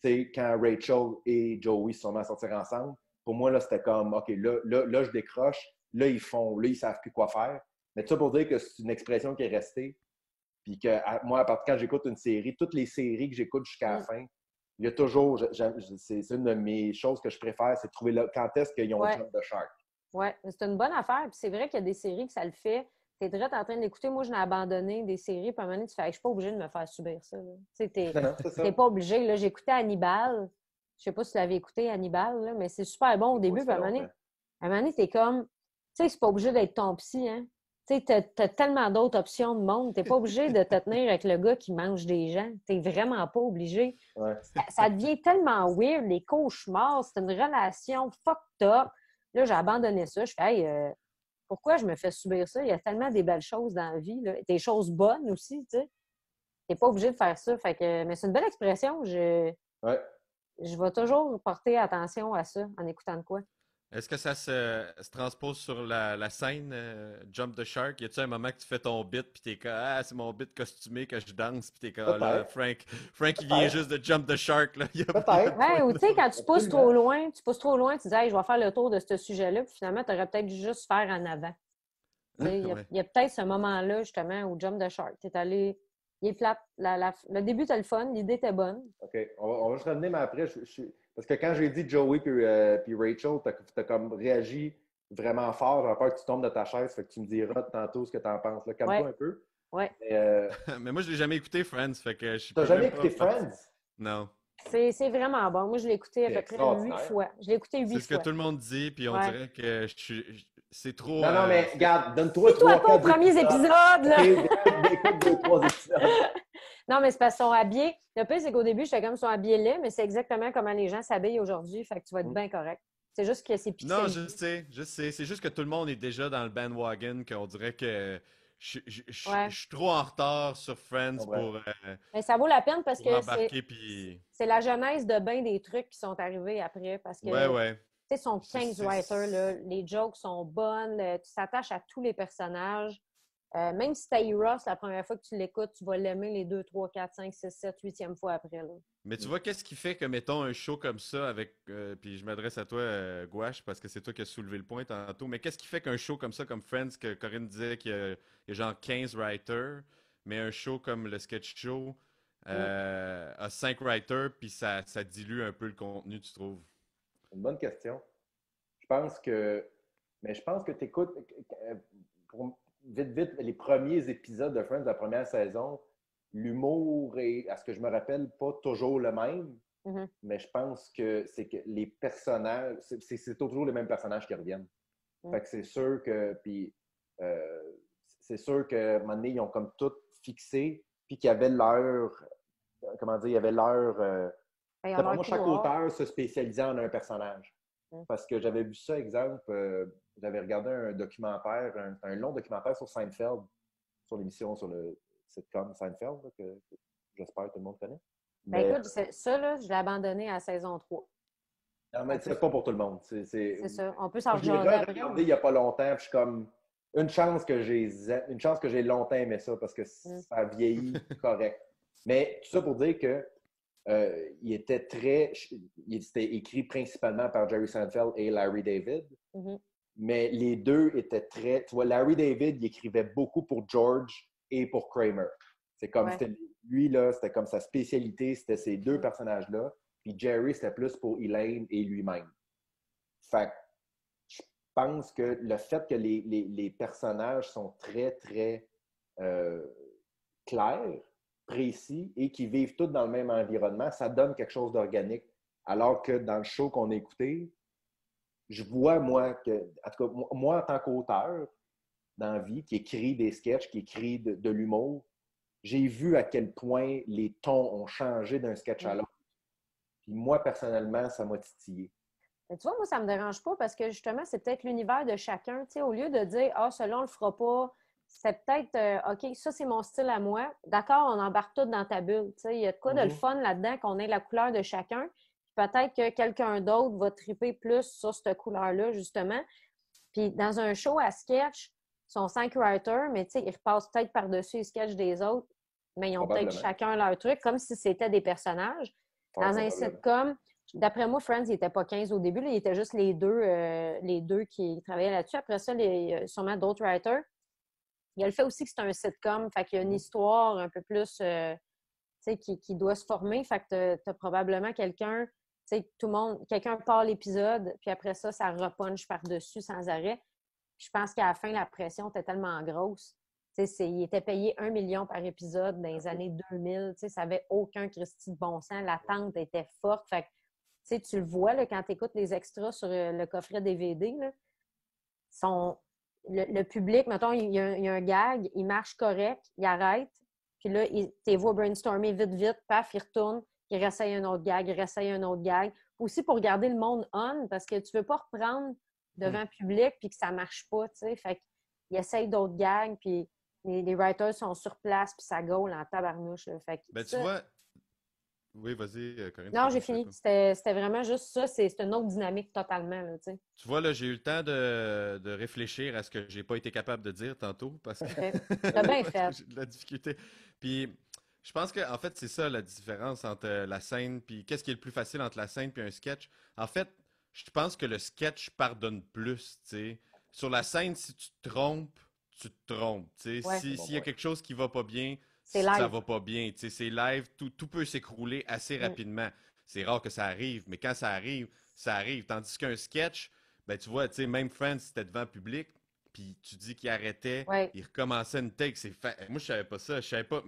c'est quand Rachel et Joey se sont mis à sortir ensemble. Pour moi, là, c'était comme, OK, là, je décroche. Là, ils savent plus quoi faire. Mais tout ça pour dire que c'est une expression qui est restée. Puis que moi, quand j'écoute une série, toutes les séries que j'écoute jusqu'à la fin, il y a toujours, c'est une de mes choses que je préfère, c'est de trouver quand est-ce qu'ils ont jump the shark. Oui, c'est une bonne affaire. Puis c'est vrai qu'il y a des séries que ça le fait. Tu es direct en train de l'écouter. Moi, je n'ai abandonné des séries. Puis à un moment donné, tu fais, je suis pas obligée de me faire subir ça. Tu n'es pas obligé. Là, j'écoutais Hannibal. Je sais pas si tu l'avais écouté, Hannibal, là, mais c'est super bon au début. Puis à un moment donné, tu es comme, tu sais, c'est pas obligé d'être ton psy, hein. Tu sais, t'as tellement d'autres options de monde. T'es pas obligé de te tenir avec le gars qui mange des gens. T'es vraiment pas obligé. Ouais. Ça devient tellement weird, les cauchemars. C'est une relation fucked up. Là, j'ai abandonné ça. Je fais, hey, pourquoi je me fais subir ça? Il y a tellement des belles choses dans la vie, là. Des choses bonnes aussi, tu sais. T'es pas obligé de faire ça. Fait que, mais c'est une belle expression. Je vais toujours porter attention à ça en écoutant de quoi. Est-ce que ça se transpose sur la scène Jump the Shark? Y a-tu un moment que tu fais ton beat puis t'es comme c'est mon beat costumé que je danse puis t'es comme là, Frank il vient juste de Jump the Shark là. Peut-être. Ouais, ou tu sais quand tu pousses trop loin, tu dis hey, je vais faire le tour de ce sujet-là puis finalement tu aurais peut-être juste faire en avant. Il y a peut-être ce moment-là justement où Jump the Shark, t'es allé, il est plate, le début était le fun, l'idée était bonne. OK, on va juste revenir mais après parce que quand j'ai dit Joey puis Rachel, t'as comme réagi vraiment fort. J'ai peur que tu tombes de ta chaise. Fait que tu me diras tantôt ce que tu en penses. Calme-toi un peu. Ouais. Mais moi, je l'ai jamais écouté, Friends. Fait que je T'as jamais écouté Friends? Non. C'est vraiment bon. Moi, je l'ai écouté à peu près 8 fois. Je l'ai écouté 8 fois. C'est ce que tout le monde dit, puis on dirait que c'est trop... Non, mais regarde, donne-toi 3 4 pas aux premiers épisodes, là! Écoute 2-3 épisodes. Non, mais c'est parce qu'ils sont habillés. Le pire, c'est qu'au début, j'étais comme ils sont habillés là, mais c'est exactement comment les gens s'habillent aujourd'hui. Fait que tu vas être bien correct. C'est juste que c'est pixel. Non, je sais. C'est juste que tout le monde est déjà dans le bandwagon, qu'on dirait que je suis trop en retard sur Friends pour... mais ça vaut la peine parce que c'est la genèse de bien des trucs qui sont arrivés après. Parce que, ouais. Tu sais, son 15 writers, là, les jokes sont bonnes, tu t'attaches à tous les personnages. Même si t'as Ross, la première fois que tu l'écoutes, tu vas l'aimer les 2, 3, 4, 5, 6, 7, 8e fois après. Là. Mais tu vois, qu'est-ce qui fait que, mettons, un show comme ça avec... puis je m'adresse à toi, Gouache, parce que c'est toi qui as soulevé le point tantôt, mais qu'est-ce qui fait qu'un show comme ça, comme Friends, que Corinne disait qu'il y a genre 15 writers, mais un show comme le Sketch Show a 5 writers, puis ça dilue un peu le contenu, tu trouves? Une bonne question. Je pense que tu écoutes... Vite, les premiers épisodes de Friends de la première saison, l'humour est, à ce que je me rappelle, pas toujours le même. Mm-hmm. Mais je pense que c'est que les personnages, c'est toujours les mêmes personnages qui reviennent. Fait que c'est sûr que, c'est sûr qu'à un moment donné, ils ont comme tout fixé, puis qu'il y avait leur, comment dire, il y avait leur... moi, chaque auteur se spécialisait en un personnage. Parce que j'avais vu ça, exemple, j'avais regardé un documentaire, un long documentaire sur Seinfeld, sur l'émission, sur le sitcom Seinfeld, que j'espère que tout le monde connaît. Écoute, ça, là, je l'ai abandonné à la saison 3. Non, mais c'est pas pour tout le monde. C'est ça. On peut s'en regarder après. Je l'ai regardé il n'y a pas longtemps, puis je suis comme... Une chance que j'ai longtemps aimé ça, parce que ça a vieilli correct. Mais tout ça pour dire que c'était écrit principalement par Jerry Seinfeld et Larry David. Mm-hmm. Mais les deux étaient très... Tu vois, Larry David, il écrivait beaucoup pour George et pour Kramer. C'est comme... Lui, là, c'était comme sa spécialité, c'était ces deux personnages-là. Puis Jerry, c'était plus pour Elaine et lui-même. Fait que je pense que le fait que les personnages sont très, très clairs, précis et qui vivent tous dans le même environnement, ça donne quelque chose d'organique. Alors que dans le show qu'on a écouté, je vois, moi, en tout cas, moi, en tant qu'auteur dans la vie, qui écrit des sketchs, qui écrit de l'humour, j'ai vu à quel point les tons ont changé d'un sketch à l'autre. Puis moi, personnellement, ça m'a titillé. Mais tu vois, moi, ça me dérange pas parce que justement, c'est peut-être l'univers de chacun. Tu sais, au lieu de dire « Ah, celui-là, on le fera pas », c'est peut-être OK, ça, c'est mon style à moi. D'accord, on embarque tout dans ta bulle. Tu sais, il y a de quoi de le fun là-dedans qu'on ait la couleur de chacun. Peut-être que quelqu'un d'autre va triper plus sur cette couleur-là, justement. Puis dans un show à sketch, ils sont 5 writers, mais tu sais, ils repassent peut-être par-dessus les sketchs des autres, mais ils ont peut-être chacun leur truc, comme si c'était des personnages. Dans un sitcom, d'après moi, Friends, il n'était pas 15 au début. Là, il était juste les deux qui travaillaient là-dessus. Après ça, sûrement d'autres writers. Il y a le fait aussi que c'est un sitcom, fait qu'il y a une histoire un peu plus qui doit se former. Fait que tu as probablement quelqu'un, quelqu'un part l'épisode, puis après ça, ça repunche par-dessus sans arrêt. Puis je pense qu'à la fin, la pression était tellement grosse. Il était payé 1 million par épisode dans les années 2000. Ça n'avait aucun Christy de bon sens. L'attente était forte. Fait que, tu le vois là, quand tu écoutes les extras sur le coffret DVD. Là, le public, mettons, il y a un gag, il marche correct, il arrête. Puis là, tu vois brainstormer vite, paf, il retourne, il réessaye un autre gag. Aussi pour garder le monde on, parce que tu ne veux pas reprendre devant le public puis que ça ne marche pas, tu sais. Fait qu'il essaye d'autres gags, puis les writers sont sur place, puis ça gaule en tabarnouche. Fait que tu vois... Oui, vas-y, Corinne. Non, j'ai fini. C'était vraiment juste ça. C'est une autre dynamique totalement. Là, tu vois, là, j'ai eu le temps de réfléchir à ce que j'ai pas été capable de dire tantôt parce que t'as bien fait. J'ai de la difficulté. Puis, je pense que en fait, c'est ça la différence entre la scène puis qu'est-ce qui est le plus facile entre la scène puis un sketch. En fait, je pense que le sketch pardonne plus, tu sais. Sur la scène, si tu te trompes, tu te trompes, tu sais. S'il y a quelque chose qui va pas bien, ça va pas bien. Tu sais, c'est live, tout peut s'écrouler assez rapidement. C'est rare que ça arrive, mais quand ça arrive, ça arrive. Tandis qu'un sketch, Ben, tu vois, tu sais, même Friends, c'était devant public, puis tu dis qu'il arrêtait, Ouais. il recommençait une take. Moi, je savais pas ça. Je savais pas,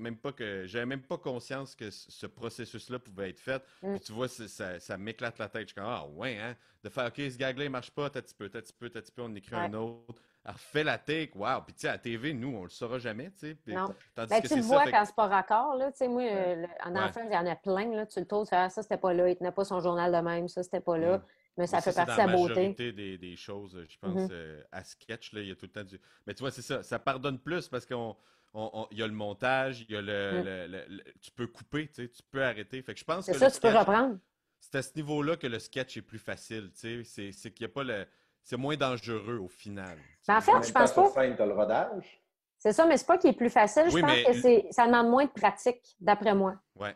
j'avais même pas conscience que ce processus-là pouvait être fait. Mm. Puis tu vois, ça m'éclate la tête. Je suis comme, ah ouais, hein? De faire, OK, ce gag-là, il marche pas, t'as petit peu, on écrit Ouais. un autre. Elle refait la take, wow. Puis tu sais, à la TV, nous, on le saura jamais, tu sais. Non. Tandis Ben, que tu c'est le ça, vois fait quand c'est pas raccord, là. Tu sais, moi, en ouais. enfant, il y en a plein, là. Tu le trouves, ça, c'était pas là. Il tenait pas son journal de même, ça, c'était pas là. Mm. Mais Mais ça ça, fait c'est dans partie la de la beauté. majorité des choses, je pense, Mhm. à sketch, là, il y a tout le temps du. Mais tu vois, c'est ça. Ça pardonne plus parce il y a le montage, il y a Mm. tu peux couper, tu sais, tu peux arrêter. Fait que je pense C'est que le ça, tu peux sketch, reprendre. c'est à ce niveau-là que le sketch est plus facile, tu sais. C'est qu'il n'y a pas le. C'est moins dangereux au final, tu Mais en sais. fait, En je même temps, pense sur pas. scène, tu as le rodage. C'est ça, mais c'est pas qu'il est plus facile. Je Oui, pense mais que ça demande moins de pratique, d'après moi. ouais.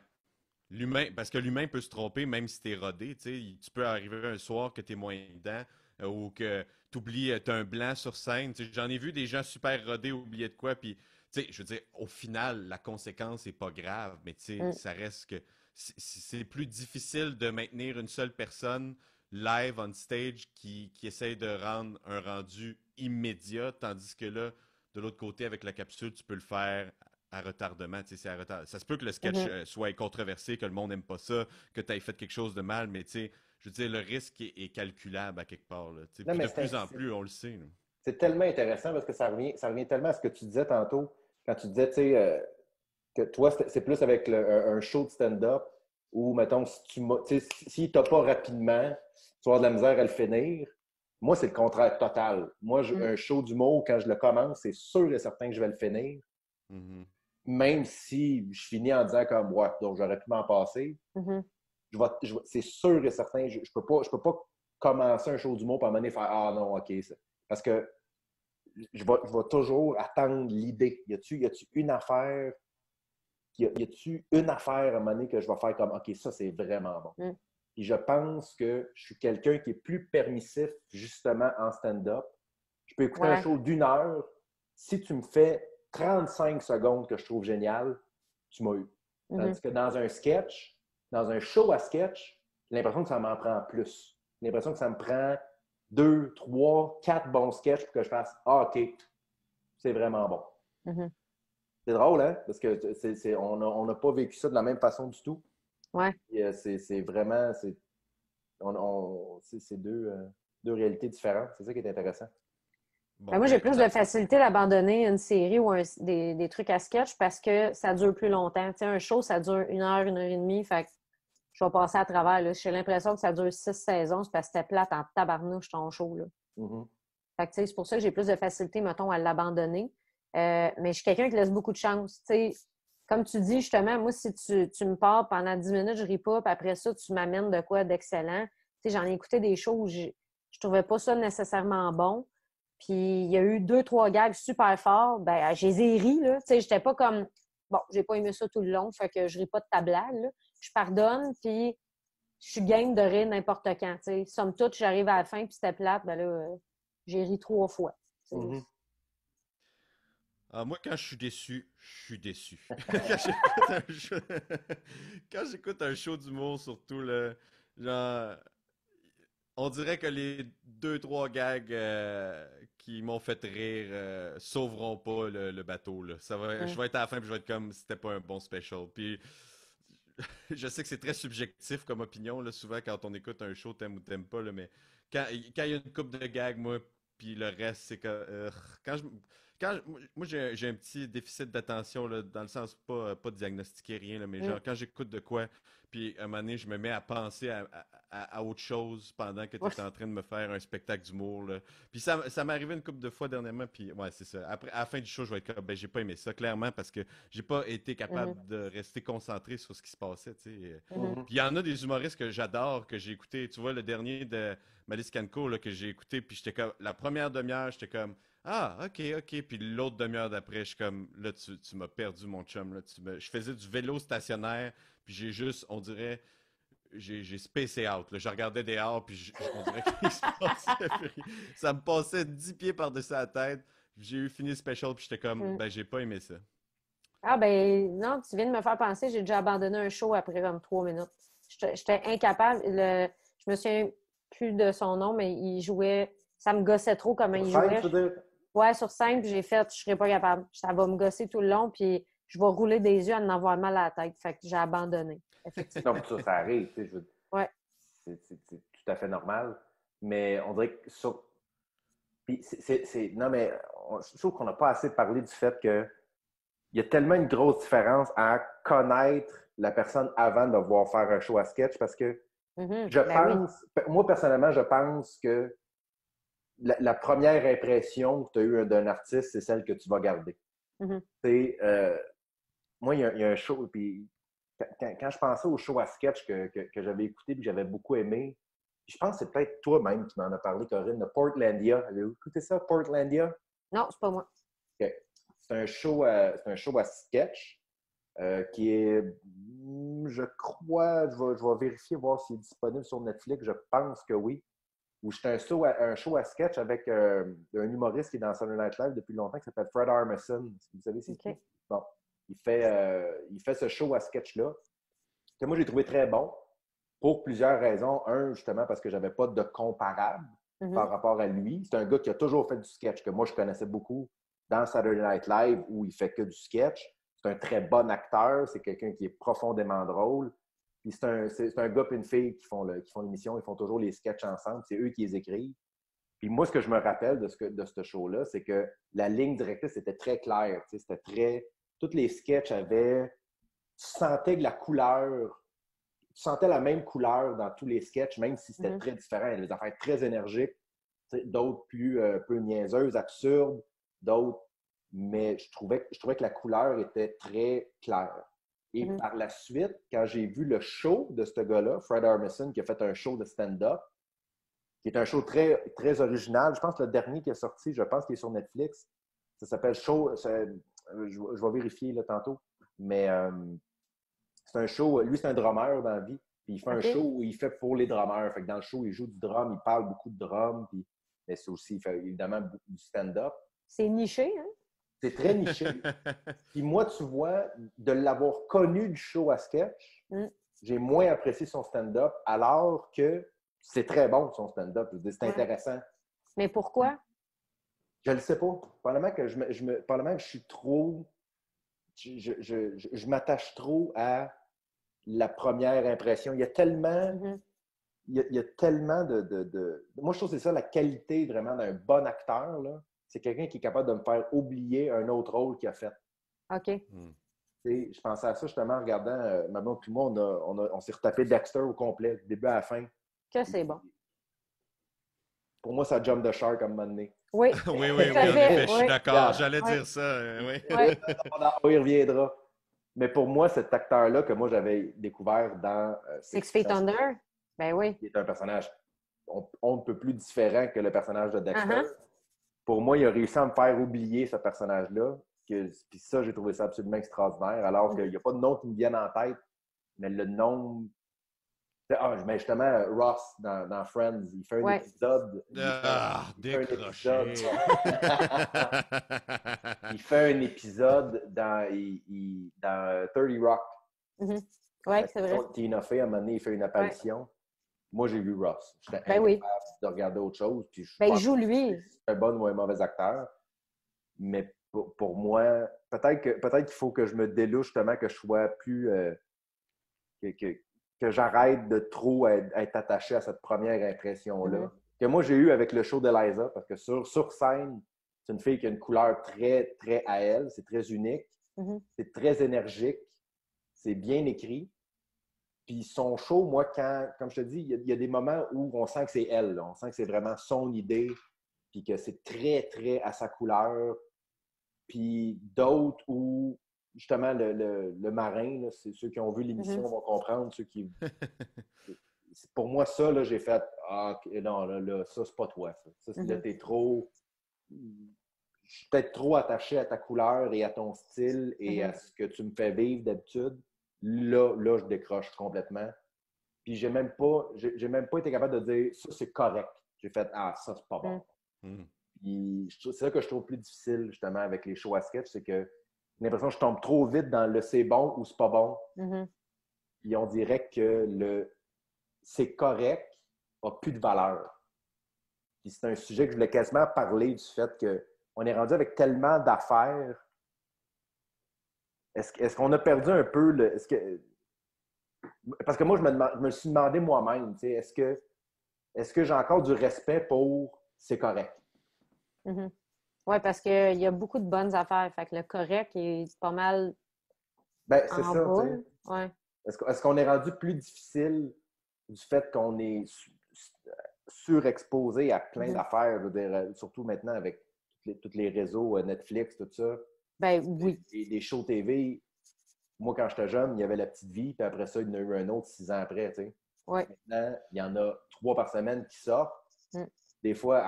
L'humain, parce que l'humain peut se tromper même si t'es rodé, tu sais. Tu peux arriver un soir que t'es moins dedans ou que t'oublies, t'as un blanc sur scène. Tu sais, j'en ai vu des gens super rodés oublier de quoi, puis tu sais, je veux dire, au final, la conséquence est pas grave, mais tu sais, Mm. ça reste que c'est plus difficile de maintenir une seule personne live on stage qui essaye de rendre un rendu immédiat, tandis que là, de l'autre côté, avec la capsule, tu peux le faire à retardement. Tu sais, c'est à retard... Ça se peut que le sketch Mhm. soit controversé, que le monde n'aime pas ça, que tu aies fait quelque chose de mal, mais tu sais, je veux dire, le risque est calculable à quelque part. Là, tu sais. Non, Puis mais de plus en plus, on le sait. Là. c'est tellement intéressant parce que ça revient tellement à ce que tu disais tantôt, quand tu disais, tu sais, que toi, c'est plus avec un show de stand-up où, mettons, tu sais, s'il t'a pas rapidement, tu vas avoir de la misère à le finir. Moi, c'est le contraire total. Moi, Mm. un show d'humour, quand je le commence, c'est sûr et certain que je vais le finir, Mm-hmm. même si je finis en disant comme, ouais, donc j'aurais pu m'en passer. Mhm. C'est sûr et certain, je peux pas commencer un show d'humour pour un moment donné faire, ah non, OK, ça. Parce que je vais toujours attendre l'idée. Y a-tu une affaire y a-tu une affaire à un moment donné que je vais faire comme, OK, ça, c'est vraiment bon. Mm. Et je pense que je suis quelqu'un qui est plus permissif, justement, en stand-up. Je peux écouter un Ouais. show d'1 heure. Si tu me fais 35 secondes que je trouve génial, tu m'as eu. Mhm. Tandis que dans un sketch, dans un show à sketch, j'ai l'impression que ça m'en prend plus. J'ai l'impression que ça me prend 2, 3, 4 bons sketchs pour que je fasse, ah, OK, c'est vraiment bon. Mhm. C'est drôle, hein? Parce que on n'a pas vécu ça de la même façon du tout. Ouais. C'est vraiment. C'est deux réalités différentes. C'est ça qui est intéressant. Bon, Ben, moi, j'ai plus de facilité d'abandonner une série ou des trucs à sketch parce que ça dure plus longtemps. Tu sais, un show, ça dure 1 heure et demie. Fait que je vais passer à travers. Là. J'ai l'impression que ça dure 6 saisons. C'est parce que c'était plate en tabarnouche ton show. Là. Mm-hmm. Fait que, tu sais, c'est pour ça que j'ai plus de facilité, mettons, à l'abandonner. Mais je suis quelqu'un qui laisse beaucoup de chance. Tu sais, comme tu dis, justement, moi, si tu me parles pendant 10 minutes, je ris pas, puis après ça, tu m'amènes de quoi d'excellent. Tu sais, j'en ai écouté des shows où je trouvais pas ça nécessairement bon. Puis il y a eu 2, 3 gags super forts. Ben, je les ai ris, là. Tu sais, j'étais pas comme, bon, j'ai pas aimé ça tout le long, fait que je ris pas de ta blague, là. Je pardonne, puis je suis game de rire n'importe quand, tu sais. Somme toute, j'arrive à la fin, puis c'était plate, ben là, j'ai ri 3 fois. Mm-hmm. Moi, quand je suis déçu, je suis déçu. Quand j'écoute un show d'humour, surtout, là, genre, on dirait que les 2, 3 gags qui m'ont fait rire sauveront pas le bateau. Là. Je vais être à la fin et je vais être comme si c'était pas un bon special. Puis je sais que c'est très subjectif comme opinion. Là, souvent, quand on écoute un show, t'aimes ou t'aimes pas. Là, mais quand il y a une coupe de gags, moi, puis le reste, c'est que quand je, moi, j'ai un petit déficit d'attention, là, dans le sens pas diagnostiquer rien, là, mais genre quand j'écoute de quoi, puis à un moment donné, je me mets à penser à autre chose pendant que tu es en train de me faire un spectacle d'humour. Là. Puis ça m'est arrivé une couple de fois dernièrement, puis ouais, c'est ça. Après, à la fin du show, je vais être comme, ben, j'ai pas aimé ça, clairement, parce que j'ai pas été capable de rester concentré sur ce qui se passait, tu sais. Puis il y en a des humoristes que j'adore, que j'ai écouté. Tu vois, le dernier de Malice Canco, là, que j'ai écouté, puis j'étais comme, la première demi-heure, j'étais comme, ah, ok. Puis l'autre demi-heure d'après, je suis comme, là, tu m'as perdu, mon chum. Là, je faisais du vélo stationnaire, puis j'ai juste, on dirait, j'ai spacé out. Là. Je regardais dehors, puis on dirait qu'il se passait rien. Ça me passait 10 pieds par-dessus la tête. J'ai eu fini le special, puis j'étais comme, ben, j'ai pas aimé ça. Ah, ben, non, tu viens de me faire penser, j'ai déjà abandonné un show après comme 3 minutes. J'étais incapable. Je me souviens plus de son nom, mais il jouait... Ça me gossait trop comment il Sur scène, jouait. tu veux dire? Ouais, sur scène, puis j'ai fait, je serais pas capable. Ça va me gosser tout le long, puis je vais rouler des yeux à en avoir mal à la tête. Fait que j'ai abandonné, effectivement. Non, ça arrive, tu sais, Ouais. c'est tout à fait normal. Mais on dirait que ça... Puis non, mais je trouve qu'on n'a pas assez parlé du fait que il y a tellement une grosse différence à connaître la personne avant de voir faire un show à sketch parce que je pense, moi personnellement, je pense que la première impression que tu as eue d'un artiste, c'est celle que tu vas garder. Moi, il y a un show, puis quand je pensais au show à sketch que j'avais écouté et que j'avais beaucoup aimé, je pense que c'est peut-être toi-même qui m'en as parlé, Corinne, de Portlandia. Avez-vous écouté ça, Portlandia? Non, c'est pas moi. Okay. C'est un show à sketch qui est, je crois, je vais vérifier, voir s'il est disponible sur Netflix. Je pense que oui. Où c'était un show à sketch avec un humoriste qui est dans Saturday Night Live depuis longtemps qui s'appelle Fred Armisen. Vous savez c'est qui? Bon. Il fait ce show à sketch-là que moi j'ai trouvé très bon pour plusieurs raisons. Un, justement, parce que j'avais pas de comparable par rapport à lui. C'est un gars qui a toujours fait du sketch que moi je connaissais beaucoup dans Saturday Night Live où il fait que du sketch. C'est un très bon acteur. C'est quelqu'un qui est profondément drôle. Puis c'est un gars et une fille qui font l'émission. Ils font toujours les sketchs ensemble. C'est eux qui les écrivent. Puis moi, ce que je me rappelle de ce show-là, c'est que la ligne directrice était très claire. C'était très... Tous les sketchs avaient... Tu sentais que la couleur... Tu sentais la même couleur dans tous les sketchs, même si c'était très différent. Il y avait des affaires très énergiques, d'autres plus peu niaiseuses, absurdes, d'autres... Mais je trouvais que la couleur était très claire. Et par la suite, quand j'ai vu le show de ce gars-là, Fred Armisen, qui a fait un show de stand-up, qui est un show très, très original, je pense que le dernier qui est sorti, je pense qu'il est sur Netflix, ça s'appelle Show, je vais vérifier là, tantôt, mais c'est un show, lui c'est un drummer dans la vie, puis il fait un show où il fait pour les drummers. Fait que dans le show, il joue du drum, il parle beaucoup de drum, puis, mais c'est aussi, il fait évidemment du stand-up. C'est niché, hein? C'est très niché. Puis moi, tu vois, de l'avoir connu du show à sketch, j'ai moins apprécié son stand-up, alors que c'est très bon, son stand-up. C'est intéressant. Mais pourquoi? Je le sais pas. Probablement que probablement que je suis trop... Je m'attache trop à la première impression. Il y a tellement... Il y a tellement de... Moi, je trouve que c'est ça la qualité vraiment d'un bon acteur, là. C'est quelqu'un qui est capable de me faire oublier un autre rôle qu'il a fait. OK. Je pensais à ça justement en regardant ma blonde puis moi, on s'est retapé Dexter au complet, du début à la fin. Que c'est bon. Pour moi, ça jump the shark à un moment donné. Oui. Oui, en effet, je suis d'accord. J'allais dire ça. Oui. On y reviendra. Mais pour moi, cet acteur-là que moi j'avais découvert dans Six Feet Under, ben oui. Qui est un personnage on ne peut plus différent que le personnage de Dexter. Pour moi, il a réussi à me faire oublier ce personnage-là. Puis ça, j'ai trouvé ça absolument extraordinaire. Alors qu'il n'y a pas de nom qui me vienne en tête, mais le nom... mais justement, Ross, dans Friends, il fait un épisode... Il fait un épisode dans 30 Rock. Oui, c'est vrai. Tina Fey, à un moment donné, il fait une apparition. Moi, j'ai vu Ross. J'étais incapable de regarder autre chose. Puis il joue lui. C'est un bon ou un mauvais acteur. Mais pour moi, peut-être qu'il faut que je me délouche justement, que je sois plus... que j'arrête de trop être attaché à cette première impression-là. Que moi, j'ai eu avec le show d'Eliza, parce que sur scène, c'est une fille qui a une couleur très, très à elle. C'est très unique. C'est très énergique. C'est bien écrit. Puis son show, moi, comme je te dis, il y a des moments où on sent que c'est elle. Là. On sent que c'est vraiment son idée, puis que c'est très, très à sa couleur. Puis d'autres où, justement, le marin, là, c'est ceux qui ont vu l'émission vont comprendre. Ceux qui... Pour moi, ça, là, j'ai fait « Ah, non, là, ça, c'est pas toi. Ça là, t'es trop... Je suis peut-être trop attaché à ta couleur et à ton style et à ce que tu me fais vivre d'habitude. » Là, je décroche complètement. Puis j'ai même pas été capable de dire ça, c'est correct. J'ai fait ça, c'est pas bon. Puis c'est ça que je trouve plus difficile, justement, avec les shows à sketch, c'est que j'ai l'impression que je tombe trop vite dans le c'est bon ou c'est pas bon. Puis on dirait que le c'est correct n'a plus de valeur. Puis c'est un sujet que je voulais quasiment parler du fait qu'on est rendu avec tellement d'affaires. Est-ce qu'on a perdu un peu le. Parce que moi, je me suis demandé moi-même, est-ce que j'ai encore du respect pour c'est correct? Mm-hmm. Oui, parce qu'il y a beaucoup de bonnes affaires. Fait que le correct est pas mal. Ben, c'est ça. Ouais. Est-ce qu'on est rendu plus difficile du fait qu'on est surexposé à plein d'affaires, je veux dire, surtout maintenant avec tous les réseaux, Netflix, tout ça? Ben oui. Les shows TV, moi, quand j'étais jeune, il y avait La Petite Vie, puis après ça, il y en a eu un autre 6 ans après, tu sais. Ouais. Maintenant, il y en a 3 par semaine qui sortent. Des fois,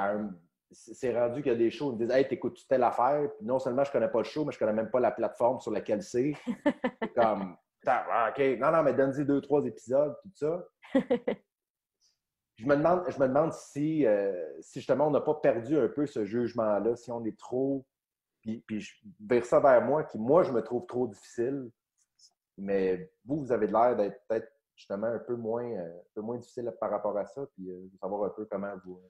c'est rendu qu'il y a des shows, ils me disent « Hey, t'écoutes-tu telle affaire? » Puis non seulement je connais pas le show, mais je connais même pas la plateforme sur laquelle c'est. C'est comme « OK, non, mais donne-y 2-3 épisodes, tout ça. » Je me demande si justement on n'a pas perdu un peu ce jugement-là, si on est trop. Puis je vers ça vers moi, qui moi je me trouve trop difficile. Mais vous avez l'air d'être peut-être justement un peu moins difficile par rapport à ça, puis de savoir un peu comment vous.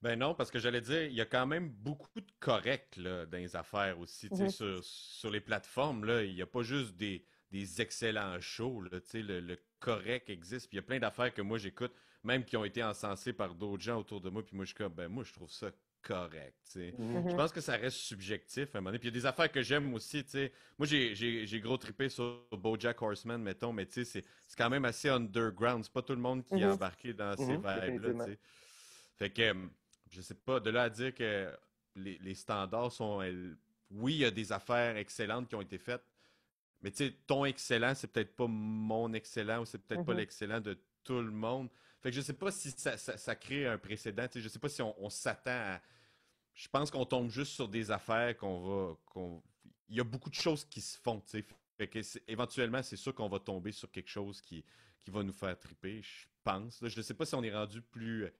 Ben non, parce que j'allais dire, il y a quand même beaucoup de corrects là, dans les affaires aussi. Sur les plateformes, là, il n'y a pas juste des excellents shows. Là, le correct existe. Puis il y a plein d'affaires que moi j'écoute, même qui ont été encensées par d'autres gens autour de moi. Puis moi, je suis comme, ben moi, je trouve ça correct. Je pense que ça reste subjectif à un moment donné. Puis il y a des affaires que j'aime aussi. Moi, j'ai gros trippé sur BoJack Horseman, mettons, mais c'est quand même assez underground. C'est pas tout le monde qui est embarqué dans ces vibes-là. Fait que, je sais pas, de là à dire que les standards sont. Oui, il y a des affaires excellentes qui ont été faites, mais ton excellent, c'est peut-être pas mon excellent ou c'est peut-être pas l'excellent de tout le monde. Fait que je sais pas si ça crée un précédent. Je sais pas si on s'attend à. Je pense qu'on tombe juste sur des affaires il y a beaucoup de choses qui se font, Fait que éventuellement, c'est sûr qu'on va tomber sur quelque chose qui va nous faire triper, je pense. Là, je ne sais pas si on est rendu plus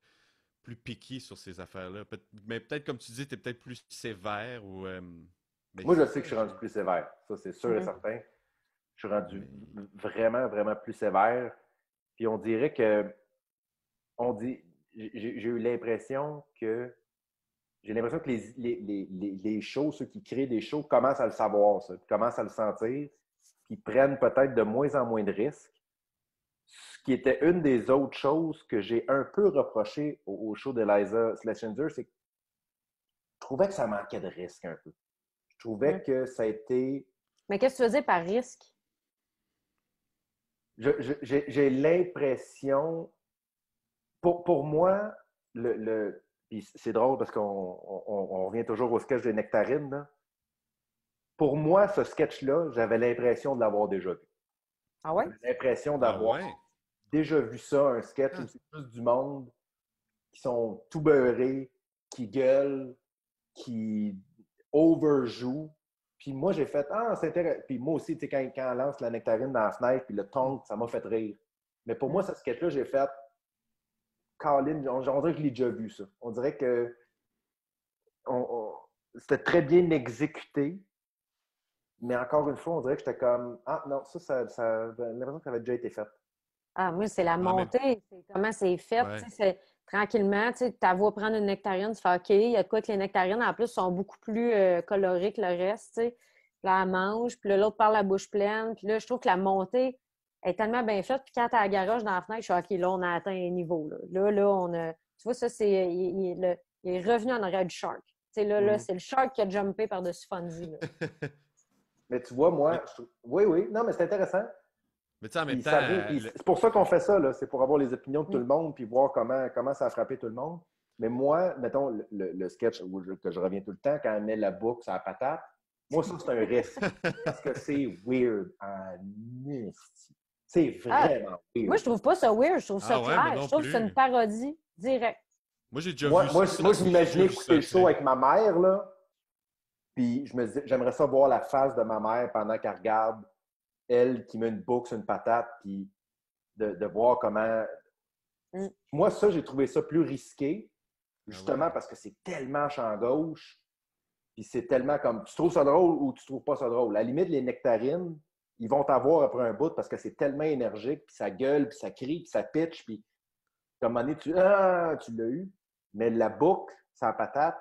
piqué sur ces affaires-là. Mais peut-être, comme tu dis, tu es peut-être plus sévère ou. Moi, je sais que je suis rendu plus sévère. Ça, c'est sûr et certain. Je suis rendu vraiment, vraiment plus sévère. Puis on dirait que. J'ai eu l'impression que. J'ai l'impression que les shows, ceux qui créent des shows, commencent à le savoir, ça, commencent à le sentir, puis prennent peut-être de moins en moins de risques. Ce qui était une des autres choses que j'ai un peu reproché au show d'Eliza Schlesinger, c'est que je trouvais que ça manquait de risque un peu. Je trouvais que ça a été... Mais qu'est-ce que tu faisais par risque? J'ai l'impression... Pour moi, puis c'est drôle parce qu'on revient toujours au sketch des nectarines. Là. Pour moi, ce sketch-là, j'avais l'impression de l'avoir déjà vu. Ah ouais? J'avais l'impression d'avoir déjà vu ça, un sketch où c'est juste du monde qui sont tout beurrés, qui gueulent, qui overjouent. Puis moi, j'ai fait « Ah, c'est intéressant. » Puis moi aussi, quand on lance la nectarine dans la fenêtre, puis le ton, ça m'a fait rire. Mais pour moi, ce sketch-là, j'ai fait Colin, on dirait que je l'ai déjà vu, ça. On dirait que c'était très bien exécuté. Mais encore une fois, on dirait que j'étais comme « Ah non, ça j'ai l'impression que ça avait déjà été fait. » Ah, moi, c'est la montée. C'est comment c'est fait. C'est tranquillement, tu vois prendre une nectarine, tu fais OK, il y a de quoi que les nectarines, en plus, sont beaucoup plus colorées que le reste, tu sais. Là, elle mange, puis l'autre parle la bouche pleine. Puis là, je trouve que la montée est tellement bien faite. Puis quand tu as la garoche dans la fenêtre, je suis OK, là, on a atteint un niveau. Là, on a... Tu vois, ça, c'est... Il est revenu en arrière du shark. Tu sais, là, c'est le shark qui a jumpé par-dessus Fonzie, là. Mais tu vois, moi... Oui. Non, mais c'est intéressant. Mais tu sais, en même temps... C'est pour ça qu'on fait ça, là. C'est pour avoir les opinions de tout le monde puis voir comment ça a frappé tout le monde. Mais moi, mettons, le sketch que je reviens tout le temps, quand elle met la boucle sur la patate, moi, ça, c'est un risque. Parce que c'est weird en esti. C'est vraiment weird. Moi, je trouve pas ça weird. Je trouve ça clair. Je trouve que c'est une parodie directe. Moi, j'ai déjà vu ça. Moi, je m'imaginais écouter le show avec ma mère, là. Puis je me disais, j'aimerais ça voir la face de ma mère pendant qu'elle regarde elle qui met une boucle sur une patate, puis de voir comment... Moi, ça, j'ai trouvé ça plus risqué, justement parce que c'est tellement champ gauche, puis c'est tellement comme... Tu trouves ça drôle ou tu trouves pas ça drôle. À la limite, les nectarines, ils vont t'avoir après un bout parce que c'est tellement énergique, puis ça gueule, puis ça crie, puis ça pitch, puis Comme à un moment donné, tu l'as eu, mais la boucle, sans patate,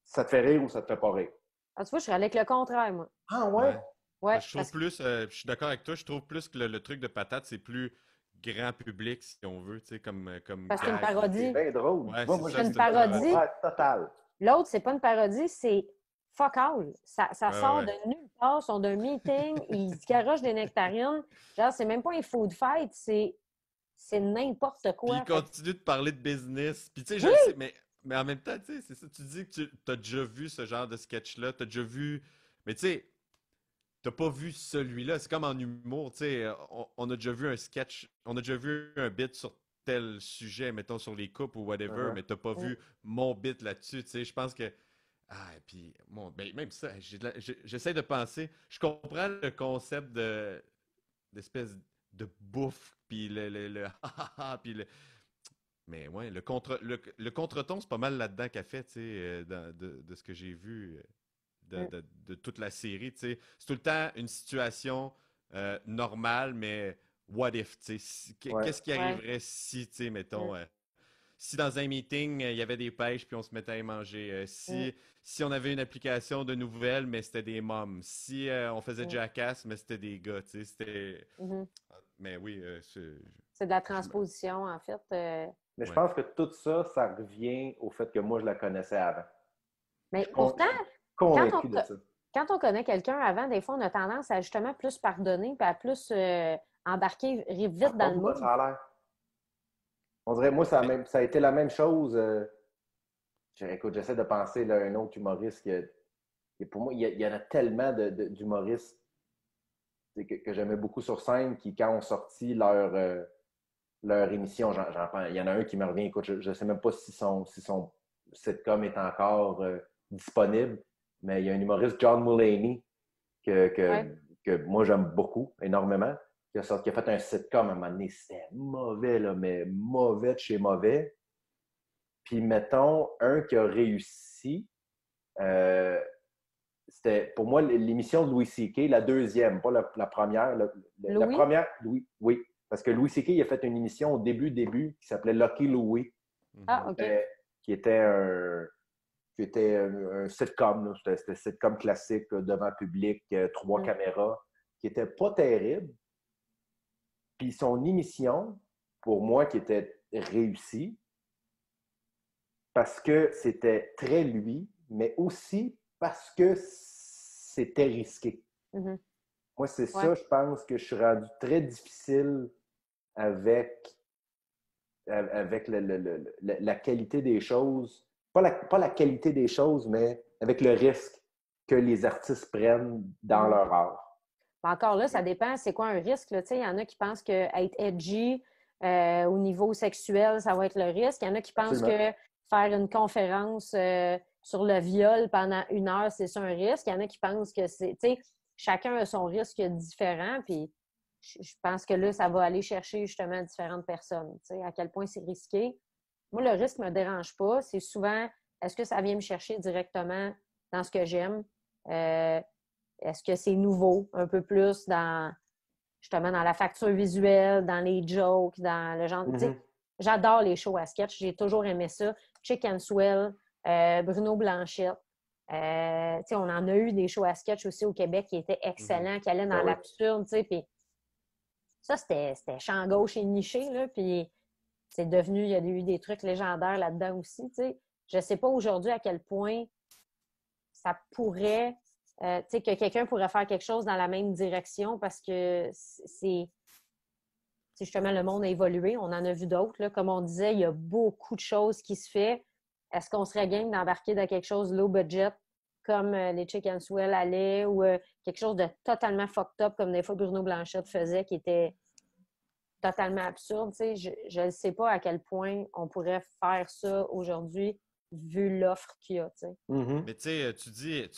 ça te fait rire ou ça te fait pas rire? Ah, tu vois, je serais avec le contraire, moi. Ah ouais? Ouais, Je trouve plus, je suis d'accord avec toi, je trouve plus que le truc de patate, c'est plus grand public, si on veut, tu sais, comme parce que c'est une gag. C'est parodie. bien drôle. Ouais, Tu vois, c'est moi, ça, C'est j'ai une c'est une le parodie. parodie. contraire total. L'autre, c'est pas une parodie, c'est fuck all. Ça Ouais, sort ouais. de nulle part, ils sont d'un meeting, ils se garochent des nectarines. Genre, c'est même pas un food fight, c'est n'importe Puis quoi. il continue de parler de business. Puis tu sais, je Oui! le sais, mais en même temps, tu sais, c'est ça. Tu dis que tu as déjà vu ce genre de sketch-là, tu as déjà vu. Mais tu sais, t'as pas vu celui-là. C'est comme en humour, tu sais, on a déjà vu un sketch, on a déjà vu un bit sur tel sujet, mettons sur les couples ou whatever, Uh-huh. mais t'as pas Mm. vu mon bit là-dessus, tu sais. Je pense que. Ah, et puis, bon, ben, même ça, j'essaie de penser. Je comprends le concept d'espèce de bouffe, puis le ha ha ha, puis le. Mais ouais, le contreton, c'est pas mal là-dedans qu'a fait, tu sais, de ce que j'ai vu Mm. de toute la série, tu sais. C'est tout le temps une situation normale, mais what if, tu sais. Ouais. Qu'est-ce qui Ouais. arriverait si, tu sais, mettons, si dans un meeting, il y avait des pêches puis on se mettait à y manger. Si on avait une application de nouvelles, mais c'était des mômes. Si on faisait Mm. Jackass, mais c'était des gars, tu sais. C'était. Mhm. Mais oui, C'est de la je me- transposition, en fait. Mais je ouais. pense que tout ça, ça revient au fait que moi, je la connaissais avant. Je Mais suis pourtant, convaincu de ça. quand on connaît quelqu'un avant, des fois, on a tendance à justement plus pardonner puis à plus embarquer vite dans le Pourquoi mood. ça a l'air? On dirait, moi, ça a, Mais ça a été la même chose. Écoute, j'essaie de penser là, à un autre humoriste pour moi, il y en a tellement d'humoristes que j'aimais beaucoup sur scène qui, quand ont sorti leur émission, il y en a un qui me revient. Écoute, je ne sais même pas si son sitcom est encore disponible, mais il y a un humoriste, John Mulaney, que, Ouais. que, que moi j'aime beaucoup, énormément, qui a fait un sitcom à un moment donné. C'était mauvais, là, mais mauvais de chez mauvais. Puis, mettons, un qui a réussi, euh, c'était pour moi l'émission de Louis C.K., la deuxième, pas la première. La Louis? première, Louis, oui. Parce que Louis C.K. il a fait une émission au début qui s'appelait Lucky Louis, Ah, mhm. OK. qui était un sitcom. C'était un sitcom classique devant public, 3 caméras, qui était pas terrible. Puis son émission, pour moi, qui était réussie, parce que c'était très lui, mais aussi parce que c'était risqué. Mhm. Moi, c'est Ouais. ça, je pense que je suis rendu très difficile avec la qualité des choses. Pas la qualité des choses, mais avec le risque que les artistes prennent dans leur art. Encore là, ça dépend, c'est quoi un risque. Là? Il y en a qui pensent qu'être edgy au niveau sexuel, ça va être le risque. Il y en a qui pensent Absolument. que faire une conférence sur le viol pendant 1 heure, c'est ça un risque. Il y en a qui pensent que c'est... Chacun a son risque différent, puis je pense que là, ça va aller chercher justement différentes personnes. À quel point c'est risqué. Moi, le risque ne me dérange pas. C'est souvent, est-ce que ça vient me chercher directement dans ce que j'aime? Est-ce que c'est nouveau, un peu plus justement dans la facture visuelle, dans les jokes, dans le genre. Mm-hmm. J'adore les shows à sketch. J'ai toujours aimé ça. Chick and Swell, Bruno Blanchette. On en a eu des shows à sketch aussi au Québec qui étaient excellents, qui allaient dans l'absurde. Puis ça, c'était champ gauche et niché. Là, puis c'est devenu, il y a eu des trucs légendaires là-dedans aussi. Je ne sais pas aujourd'hui à quel point ça pourrait. Que quelqu'un pourrait faire quelque chose dans la même direction parce que c'est justement le monde a évolué. On en a vu d'autres. Là. Comme on disait, il y a beaucoup de choses qui se font. Est-ce qu'on serait game d'embarquer dans quelque chose low budget comme les Chick and Swell allaient ou quelque chose de totalement fucked up comme des fois Bruno Blanchette faisait qui était totalement absurde? Je ne sais pas à quel point on pourrait faire ça aujourd'hui vu l'offre qu'il y a. Mm-hmm. Mais tu sais, tu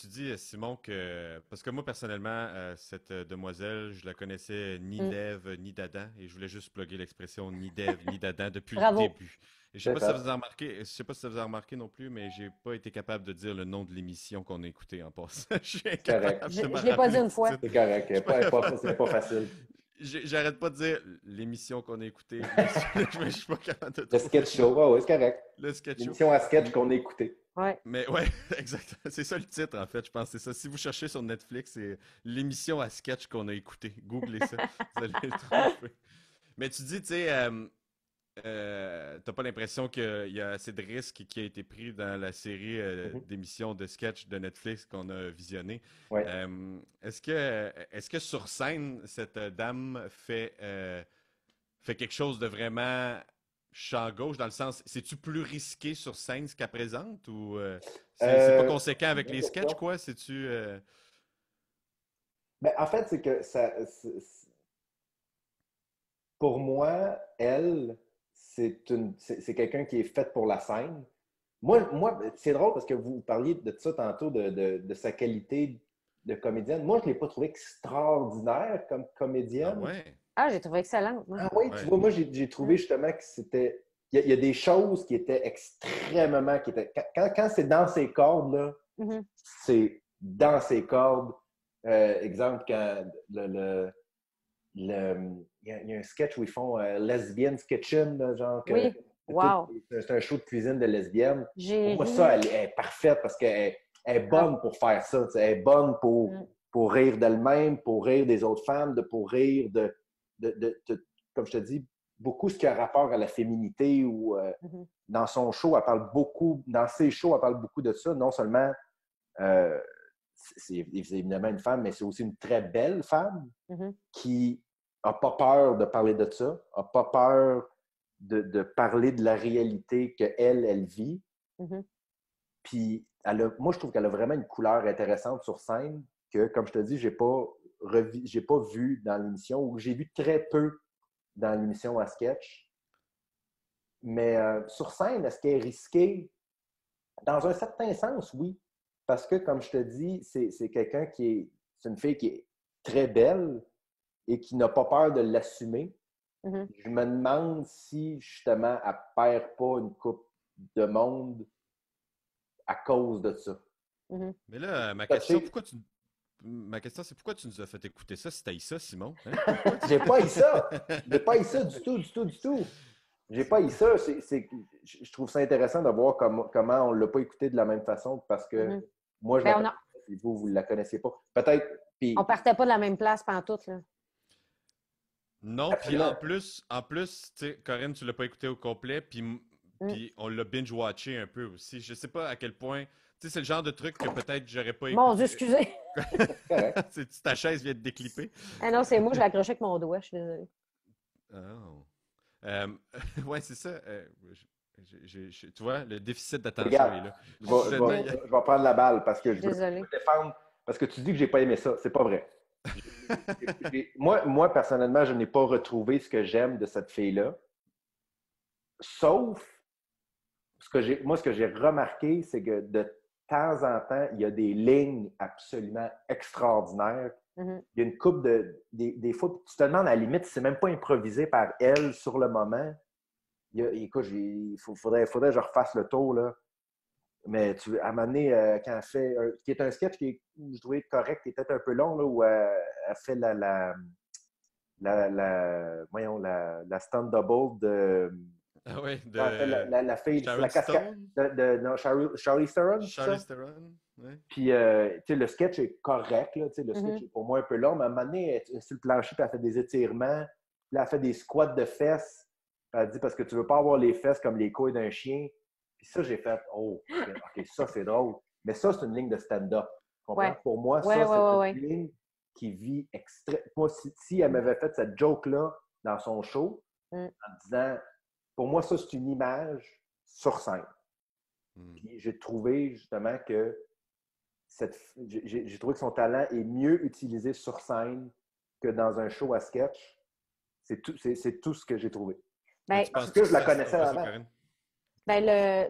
dis, Simon, que. Parce que moi, personnellement, cette demoiselle, je la connaissais ni d'Ève ni d'Adam. Et je voulais juste plugger l'expression ni d'Ève ni d'Adam depuis le début. Et je sais pas si ça vous a remarqué, je sais pas si ça vous a remarqué non plus, mais j'ai pas été capable de dire le nom de l'émission qu'on a écoutée en passant. Je suis incapable de me l'ai pas dit rappeler une fois. du titre. C'est correct. C'est pas facile. J'arrête pas de dire l'émission qu'on a écoutée. Je suis pas capable de Le sketch show, ouais, c'est correct. Le sketch show. L'émission à sketch qu'on a écoutée. Ouais. Mais ouais, exactement. C'est ça le titre, en fait, je pense. C'est ça. Si vous cherchez sur Netflix, c'est l'émission à sketch qu'on a écoutée. Googlez ça. Vous allez le trouver. Mais tu dis, tu sais, t'as pas l'impression qu'il y a assez de risques qui a été pris dans la série d'émissions de sketch de Netflix qu'on a visionné. Ouais. Est-ce que sur scène, cette dame fait quelque chose de vraiment champ gauche, dans le sens, c'est-tu plus risqué sur scène ce qu'elle présente ou c'est pas conséquent avec les sketchs, quoi? C'est-tu. Ben, en fait, c'est que pour moi, elle, c'est quelqu'un qui est fait pour la scène. Moi, c'est drôle parce que vous parliez de ça tantôt, de sa qualité de comédienne. Moi, je ne l'ai pas trouvé extraordinaire comme comédienne. Ah ouais? Ah, j'ai trouvé excellente. Moi. Ah oui, tu vois, moi, j'ai trouvé justement que c'était. Il y a des choses qui étaient extrêmement. Quand c'est dans ses cordes, là, c'est dans ses cordes. Exemple, quand il y a un sketch où ils font Lesbian's Kitchen, là, genre que oui, wow. C'est un show de cuisine de lesbiennes. Pour moi, ça, elle est parfaite parce qu'elle est bonne pour faire ça. Elle est bonne pour rire d'elle-même, pour rire des autres femmes, pour rire comme je te dis, beaucoup ce qui a rapport à la féminité ou dans son show, elle parle beaucoup, dans ses shows, elle parle beaucoup de ça. Non seulement c'est évidemment une femme, mais c'est aussi une très belle femme qui n'a pas peur de parler de ça, n'a pas peur de parler de la réalité qu'elle vit. Puis, moi, je trouve qu'elle a vraiment une couleur intéressante sur scène que, comme je te dis, j'ai pas vu dans l'émission ou j'ai vu très peu dans l'émission à sketch. Mais sur scène, est-ce qu'elle est risquée? Dans un certain sens, oui. Parce que, comme je te dis, c'est quelqu'un c'est une fille qui est très belle et qui n'a pas peur de l'assumer. Je me demande si, justement, elle ne perd pas une coupe de monde à cause de ça. Mais là, ma question, c'est pourquoi tu nous as fait écouter ça si t'as ça, Simon? Hein? J'ai pas eu ça! J'ai pas eu ça du tout. J'ai pas eu ça. Je trouve ça intéressant de voir comment on l'a pas écouté de la même façon parce que moi, je la connaissais et vous ne la connaissiez pas. Peut-être. On partait pas de la même place pantoute, là. Non, puis en plus, tu sais, Corinne, tu l'as pas écouté au complet, puis on l'a binge-watché un peu aussi. Je sais pas à quel point. Tu sais, c'est le genre de truc que peut-être j'aurais pas écouté. Mon Dieu, excusez! Ta chaise vient de déclipper. Ah non, c'est moi, je l'ai accroché avec mon doigt, je suis désolée. Ouais, c'est ça. Tu vois, le déficit d'attention est là. Je vais prendre la balle parce que je veux me défendre. Parce que tu dis que j'ai pas aimé ça. C'est pas vrai. Moi, personnellement, je n'ai pas retrouvé ce que j'aime de cette fille-là. Sauf, ce que j'ai remarqué, c'est que de temps en temps, il y a des lignes absolument extraordinaires. Il y a une couple des fois, tu te demandes à la limite si c'est même pas improvisé par elle sur le moment. Écoute, il faudrait que je refasse le tour, là. Mais à un moment donné, quand elle fait, qui est un sketch qui est, je trouvais correct, qui est peut-être un peu long, là, où elle fait la stand-double de... Ah ouais, la fille, la cascade de Charlize Theron. Charlize Theron, ouais. Puis, tu sais, le sketch est correct, là, le sketch est pour moi un peu long, mais à un moment donné, elle est sur le plancher, puis elle fait des étirements, puis elle fait des squats de fesses. Puis elle dit, parce que tu veux pas avoir les fesses comme les couilles d'un chien. Puis ça, j'ai fait, oh, OK, ça, c'est drôle. Mais ça, c'est une ligne de stand-up. Ouais. Pour moi, c'est une ligne qui vit extrêmement... Moi, si elle m'avait fait cette joke-là dans son show, en disant... Pour moi, ça, c'est une image sur scène. Puis j'ai trouvé justement que j'ai trouvé que son talent est mieux utilisé sur scène que dans un show à sketch. C'est tout ce que j'ai trouvé. Parce que je la connaissais avant. Tu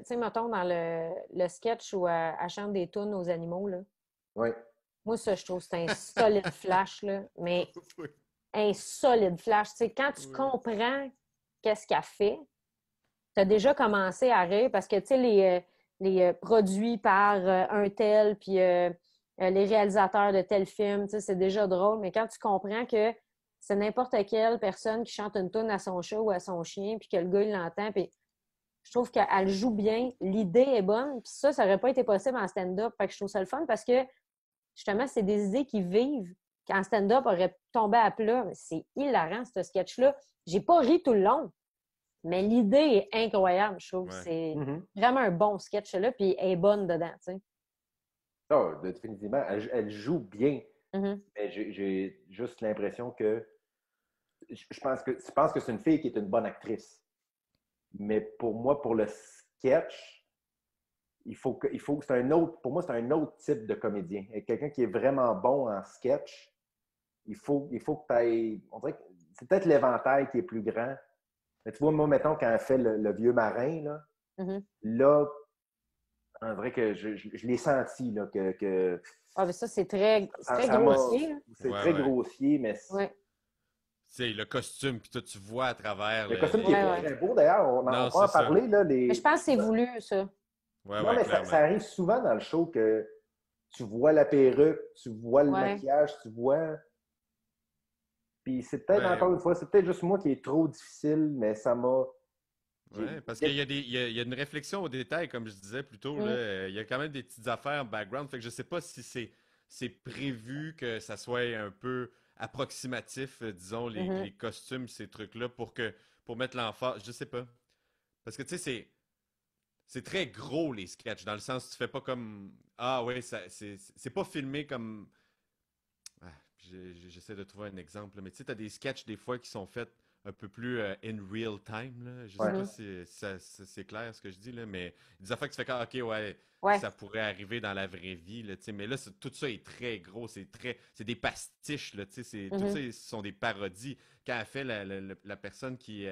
sais, mettons, dans le sketch où elle chante des tunes aux animaux, là. Oui. Moi, ça, je trouve que c'est un solide flash, là. Mais un solide flash. Tu sais, quand tu comprends qu'est-ce qu'elle fait, tu as déjà commencé à rire parce que, tu sais, les produits par un tel, puis les réalisateurs de tel film, tu sais, c'est déjà drôle. Mais quand tu comprends que c'est n'importe quelle personne qui chante une toune à son chat ou à son chien, puis que le gars, il l'entend, puis je trouve qu'elle joue bien. L'idée est bonne, puis ça n'aurait pas été possible en stand-up. Fait que je trouve ça le fun parce que, justement, c'est des idées qui vivent, qu'en stand-up aurait tombé à plat. C'est hilarant, ce sketch-là. J'ai pas ri tout le long, mais l'idée est incroyable, je trouve. C'est vraiment un bon sketch, là, puis elle est bonne dedans, tu sais. Oh, définitivement, elle joue bien. Mais j'ai juste l'impression que je pense que c'est une fille qui est une bonne actrice. Mais pour moi, pour le sketch, c'est un autre, pour moi, c'est un autre type de comédien. Et quelqu'un qui est vraiment bon en sketch, il faut que tu ailles. On dirait que c'est peut-être l'éventail qui est plus grand. Mais tu vois, moi, mettons, quand elle fait le vieux marin, là, on dirait que je l'ai senti, là, que ah, mais ça, c'est très grossier. C'est très grossier, mais... C'est le costume, puis toi, tu vois à travers... Le costume qui est pas très beau, d'ailleurs. On va en parler, là. Mais je pense que c'est voulu, ça. Non, mais ça arrive souvent dans le show que tu vois la perruque, tu vois le maquillage, tu vois... Puis c'est peut-être, encore une fois, c'est peut-être juste moi qui est trop difficile, mais ça m'a... Oui, parce qu'il y a une réflexion au détail, comme je disais plus tôt. Là, il y a quand même des petites affaires en background. Fait que je sais pas si c'est prévu que ça soit un peu approximatif, disons, les costumes, ces trucs-là, pour mettre l'emphase. Je sais pas. Parce que, tu sais, c'est très gros, les sketchs, dans le sens où tu fais pas comme... Ah ouais, c'est pas filmé comme... Ah, j'essaie de trouver un exemple, mais tu sais, tu as des sketchs des fois qui sont faits un peu plus in real time. Là. Je sais pas si c'est clair ce que je dis, là, mais des affaires que tu fais comme, OK, ça pourrait arriver dans la vraie vie. Là, mais là, tout ça est très gros, c'est des pastiches. Là, tout ça, ce sont des parodies. Quand elle fait la personne qui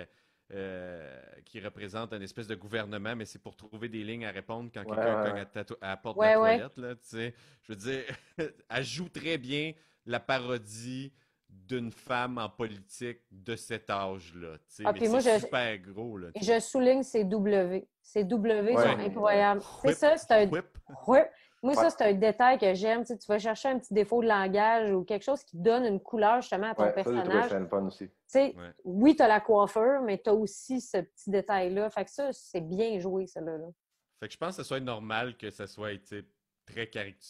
représente une espèce de gouvernement, mais c'est pour trouver des lignes à répondre quand quelqu'un cogne à la porte de la toilette. Là, je veux dire, elle joue très bien la parodie d'une femme en politique de cet âge-là. Mais c'est super gros. Là, je souligne ces W. Ces W sont incroyables. C'est ça, c'est un... Moi, ça, c'est un détail que j'aime. Tu vas chercher un petit défaut de langage ou quelque chose qui donne une couleur justement à ton personnage. Ça, le fun aussi. Oui, tu as la coiffeur, mais tu as aussi ce petit détail-là. Fait que ça, c'est bien joué, ça là. Fait que je pense que ce soit normal que ça soit très caricatural.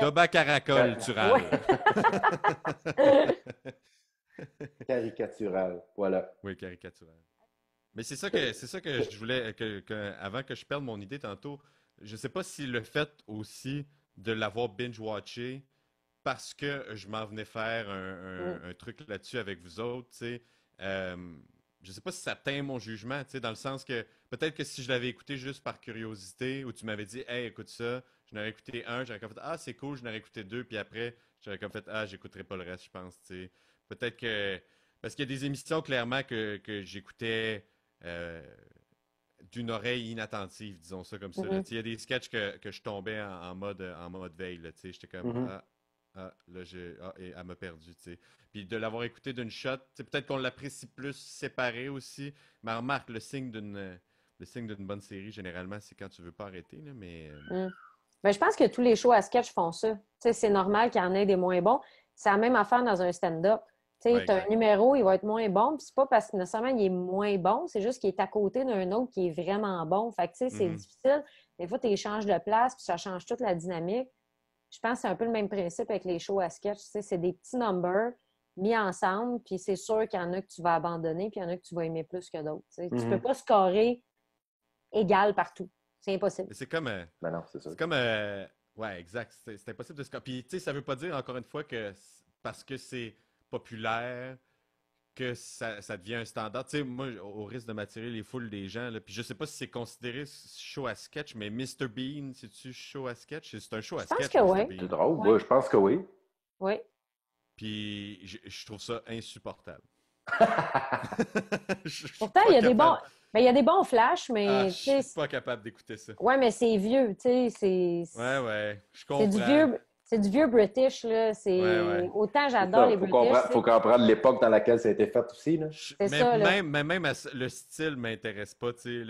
Doba caracoltural. Caricatural, voilà. Oui, caricatural. Mais c'est ça que je voulais avant que je perde mon idée tantôt. Je sais pas si le fait aussi de l'avoir binge-watché parce que je m'en venais faire un truc là-dessus avec vous autres, tu sais. Je sais pas si ça teint mon jugement, tu sais, dans le sens que peut-être que si je l'avais écouté juste par curiosité ou tu m'avais dit, hey, écoute ça, je n'aurais écouté un, j'aurais comme fait, ah, c'est cool, je n'aurais écouté deux, puis après, j'aurais comme fait, ah, j'écouterai pas le reste, je pense, tu sais. Peut-être que. Parce qu'il y a des émissions, clairement, que j'écoutais d'une oreille inattentive, disons ça comme ça. Il y a des sketchs que je tombais en mode veille, tu sais. J'étais comme, là, et elle m'a perdu, tu sais. Puis de l'avoir écouté d'une shot, peut-être qu'on l'apprécie plus séparé aussi. Mais remarque, le signe d'une bonne série, généralement, c'est quand tu veux pas arrêter, là, mais... Ben, je pense que tous les shows à sketch font ça. C'est normal qu'il y en ait des moins bons. C'est la même affaire dans un stand-up. Tu as un numéro, il va être moins bon, puis c'est pas parce que nécessairement il est moins bon, c'est juste qu'il est à côté d'un autre qui est vraiment bon. Fait que, tu sais, c'est difficile. Des fois, tu échanges de place, puis ça change toute la dynamique. Je pense que c'est un peu le même principe avec les shows à sketch. Tu sais, c'est des petits numbers mis ensemble, puis c'est sûr qu'il y en a que tu vas abandonner, puis il y en a que tu vas aimer plus que d'autres. Tu peux pas scorer égal partout. C'est impossible. C'est comme... Ben non, c'est ça. C'est comme... ouais, exact. C'est impossible de scorer. Puis, tu sais, ça veut pas dire, encore une fois, que parce que c'est populaire que ça devient un standard. Tu sais, moi, au risque de m'attirer les foules des gens, là, puis je sais pas si c'est considéré show à sketch, mais Mr. Bean, c'est-tu show à sketch? C'est un show à sketch, je pense que oui. C'est drôle, ouais. Je pense que oui. Oui. Puis je trouve ça insupportable. Pourtant, il y a des bons... Ben, il y a des bons flashs, mais... je suis pas capable d'écouter ça. Ouais, mais c'est vieux, tu sais, c'est... Ouais, je comprends. C'est du vieux... Tu C'est du vieux British, là. Autant j'adore les British. Faut comprendre l'époque dans laquelle ça a été fait aussi, là. C'est ça, là. Même le style m'intéresse pas, tu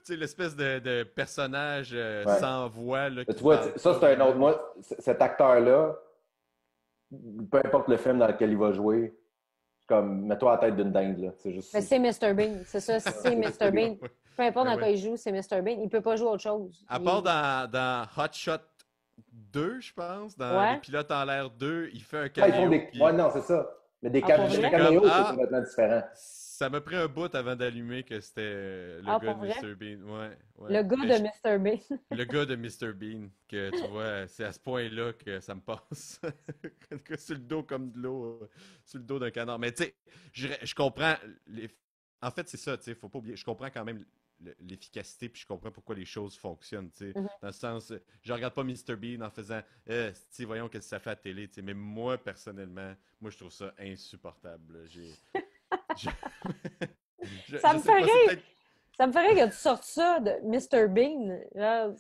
sais, l'espèce de personnage sans voix, là. Tu vois, ça, c'est un autre... Moi, cet acteur-là, peu importe le film dans lequel il va jouer, comme, mets-toi à la tête d'une dinde, là. C'est juste... Mais c'est Mr. Bean, c'est ça, c'est Mr. Bean. Peu importe dans quoi il joue, c'est Mr. Bean. Il peut pas jouer autre chose. À part dans Hot Shot 2, je pense, dans Les Pilotes en l'air 2, il fait un caméo. Ouais, non, c'est ça. Mais des caméos, c'est complètement différent. Ça m'a pris un bout avant d'allumer que c'était le gars de Mr. Bean. Ouais. Le gars de Mr. Bean. Le gars de Mr. Bean, que tu vois, c'est à ce point-là que ça me passe. Sur le dos comme de l'eau, sur le dos d'un canard. Mais tu sais, je comprends. En fait, c'est ça, tu sais, faut pas oublier. Je comprends quand même l'efficacité, puis je comprends pourquoi les choses fonctionnent, tu sais. Dans le sens, je regarde pas Mr. Bean en faisant voyons qu'est-ce que ça fait à la télé, tu sais. Mais moi, personnellement, je trouve ça insupportable. Ça me fait rire! Ça me ferait que tu sortes ça de Mr. Bean. Là.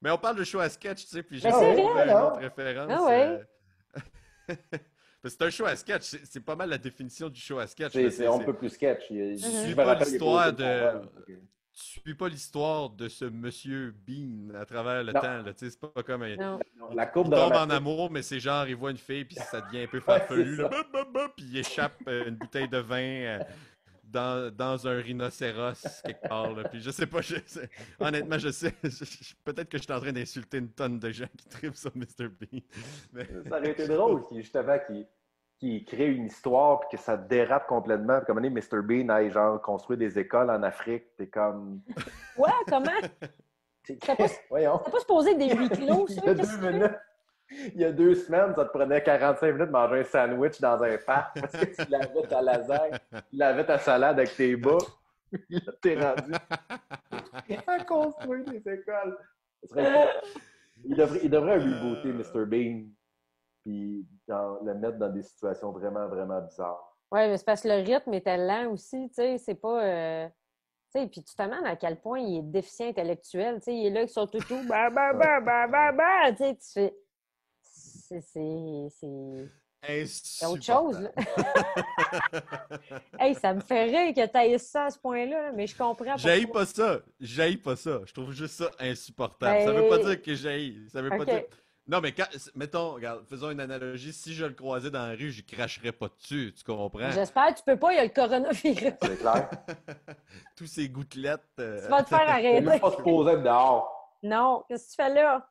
Mais on parle de show à sketch, tu sais, puis j'ai une autre référence. Ah ouais. C'est un show à sketch, c'est pas mal la définition du show à sketch. C'est un peu plus sketch. Tu suis pas l'histoire de ce monsieur Bean à travers le temps. Là, c'est pas comme la courbe il tombe en amour, mais c'est genre, il voit une fille, puis ça devient un peu farfelu, puis il échappe une bouteille de vin dans un rhinocéros quelque part. Là. Puis je sais pas, honnêtement, je sais. Peut-être que je suis en train d'insulter une tonne de gens qui trippent sur Mr. Bean. Mais... Ça aurait été drôle, justement, qui crée une histoire puis que ça dérape complètement. Puis comme on est, Mr. Bean aille genre construire des écoles en Afrique. T'es comme... Ouais, comment? T'as pas supposé des 8 kilos, ça? Il y a 2 semaines, ça te prenait 45 minutes de manger un sandwich dans un parc parce que tu lavais ta lasagne, tu lavais ta salade avec tes bas. Là, t'es rendu à construire des écoles. Il devrait rebooter Mr. Bean puis le mettre dans des situations vraiment, vraiment bizarres. Oui, mais c'est parce que le rythme était lent aussi, tu sais, c'est pas... Tu sais, puis tu te demandes à quel point il est déficient intellectuel, tu sais, il est là avec son toutou, tu sais, tu fais... C'est autre chose, là. Hey, ça me fait rire que tu ailles ça à ce point-là, mais je comprends. J'haïs pas ça. Je trouve juste ça insupportable. Ça veut pas dire que j'haïs. Ça veut pas dire... Non, mais mettons, regarde, faisons une analogie. Si je le croisais dans la rue, je cracherais pas dessus. Tu comprends? J'espère que tu peux pas, il y a le coronavirus. C'est clair. Tous ces gouttelettes. Tu vas te faire arrêter. Tu peux même pas se poser dehors. Non, qu'est-ce que tu fais là?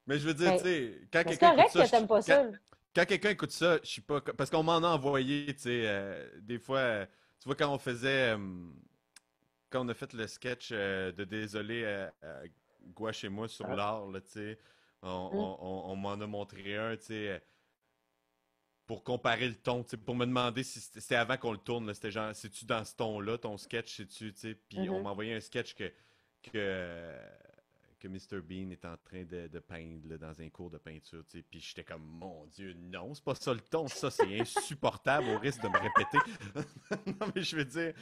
Mais je veux dire, tu sais, quand quelqu'un écoute ça... C'est correct que t'aimes pas ça. Quand quelqu'un écoute ça, je suis pas... Parce qu'on m'en a envoyé, tu sais, des fois... tu vois, quand on faisait... quand on a fait le sketch de Désolé Gouache et moi sur l'art, là, tu sais, on m'en a montré un, tu sais, pour comparer le ton, tu sais, pour me demander si c'était avant qu'on le tourne, là, c'était genre, c'est-tu dans ce ton-là, ton sketch, c'est-tu, tu sais, puis on m'a envoyé un sketch que Mr. Bean est en train de peindre là, dans un cours de peinture, tu sais, puis j'étais comme, mon Dieu, non, c'est pas ça le ton, ça, c'est insupportable au risque de me répéter. Non, mais je veux dire,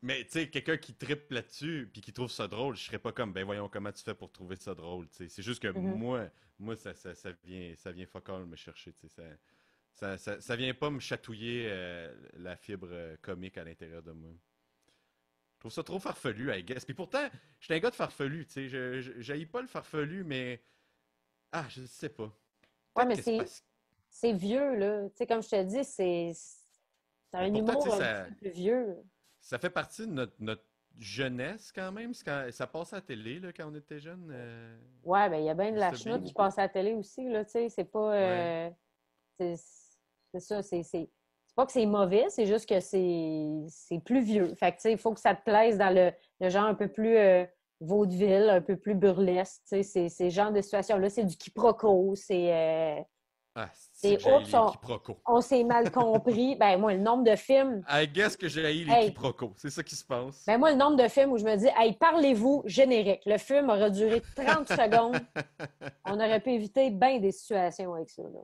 mais tu sais, quelqu'un qui trippe là-dessus puis qui trouve ça drôle, je serais pas comme, ben voyons comment tu fais pour trouver ça drôle, tu sais. C'est juste que moi ça vient fuck all me chercher, tu sais. Ça vient pas me chatouiller la fibre comique à l'intérieur de moi. Je trouve ça trop farfelu, I guess. Puis pourtant, je suis un gars de farfelu, tu sais. J'haïs pas le farfelu, mais... Ah, je sais pas. Ouais, mais c'est vieux, là. Tu sais, comme je te dis, c'est un humour un petit peu plus vieux. Ça fait partie de notre jeunesse, quand même. Ça passe à la télé, là, quand on était jeune. Ouais, ben il y a bien de la chenoute qui passe à la télé aussi, là, tu sais. C'est pas... c'est ça, c'est pas que c'est mauvais, c'est juste que c'est plus vieux. Fait que, tu sais, il faut que ça te plaise dans le genre un peu plus vaudeville, un peu plus burlesque, tu sais, c'est ce genre de situation-là. C'est du quiproquo, c'est... on s'est mal compris. Ben, moi, le nombre de films... I guess que j'ai haï les quiproquos. C'est ça qui se passe. Ben, moi, le nombre de films où je me dis, hey, parlez-vous, générique. Le film aurait duré 30 secondes. On aurait pu éviter bien des situations avec ça, là.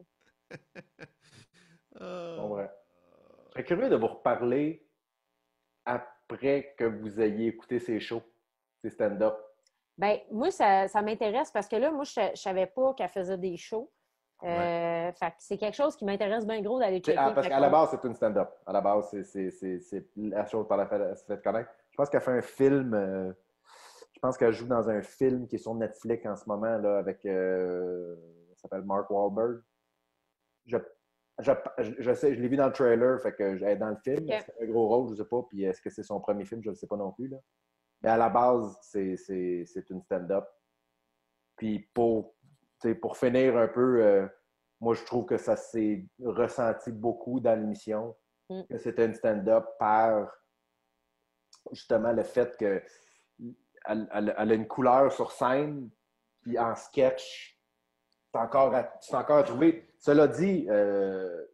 Bon, ouais. Je serais curieux de vous reparler après que vous ayez écouté ces shows. tes stand-up? Ben, moi, ça m'intéresse parce que là, moi, je savais pas qu'elle faisait des shows. Fait que c'est quelque chose qui m'intéresse bien gros d'aller checker. Parce qu'à la base, c'est une stand-up. À la base, c'est la chose par laquelle elle se fait connaître. Je pense qu'elle fait un film. Je pense qu'elle joue dans un film qui est sur Netflix en ce moment là, avec. Ça s'appelle Mark Wahlberg. Je sais, je l'ai vu dans le trailer, fait que elle est dans le film. Okay. C'est un gros rôle, je ne sais pas. Puis est-ce que c'est son premier film? Je ne sais pas non plus. Là. Mais à la base, c'est une stand-up. Puis pour finir un peu, moi, je trouve que ça s'est ressenti beaucoup dans l'émission. Que c'était une stand-up par justement le fait que elle a une couleur sur scène, puis en sketch, c'est encore à trouver. Cela dit,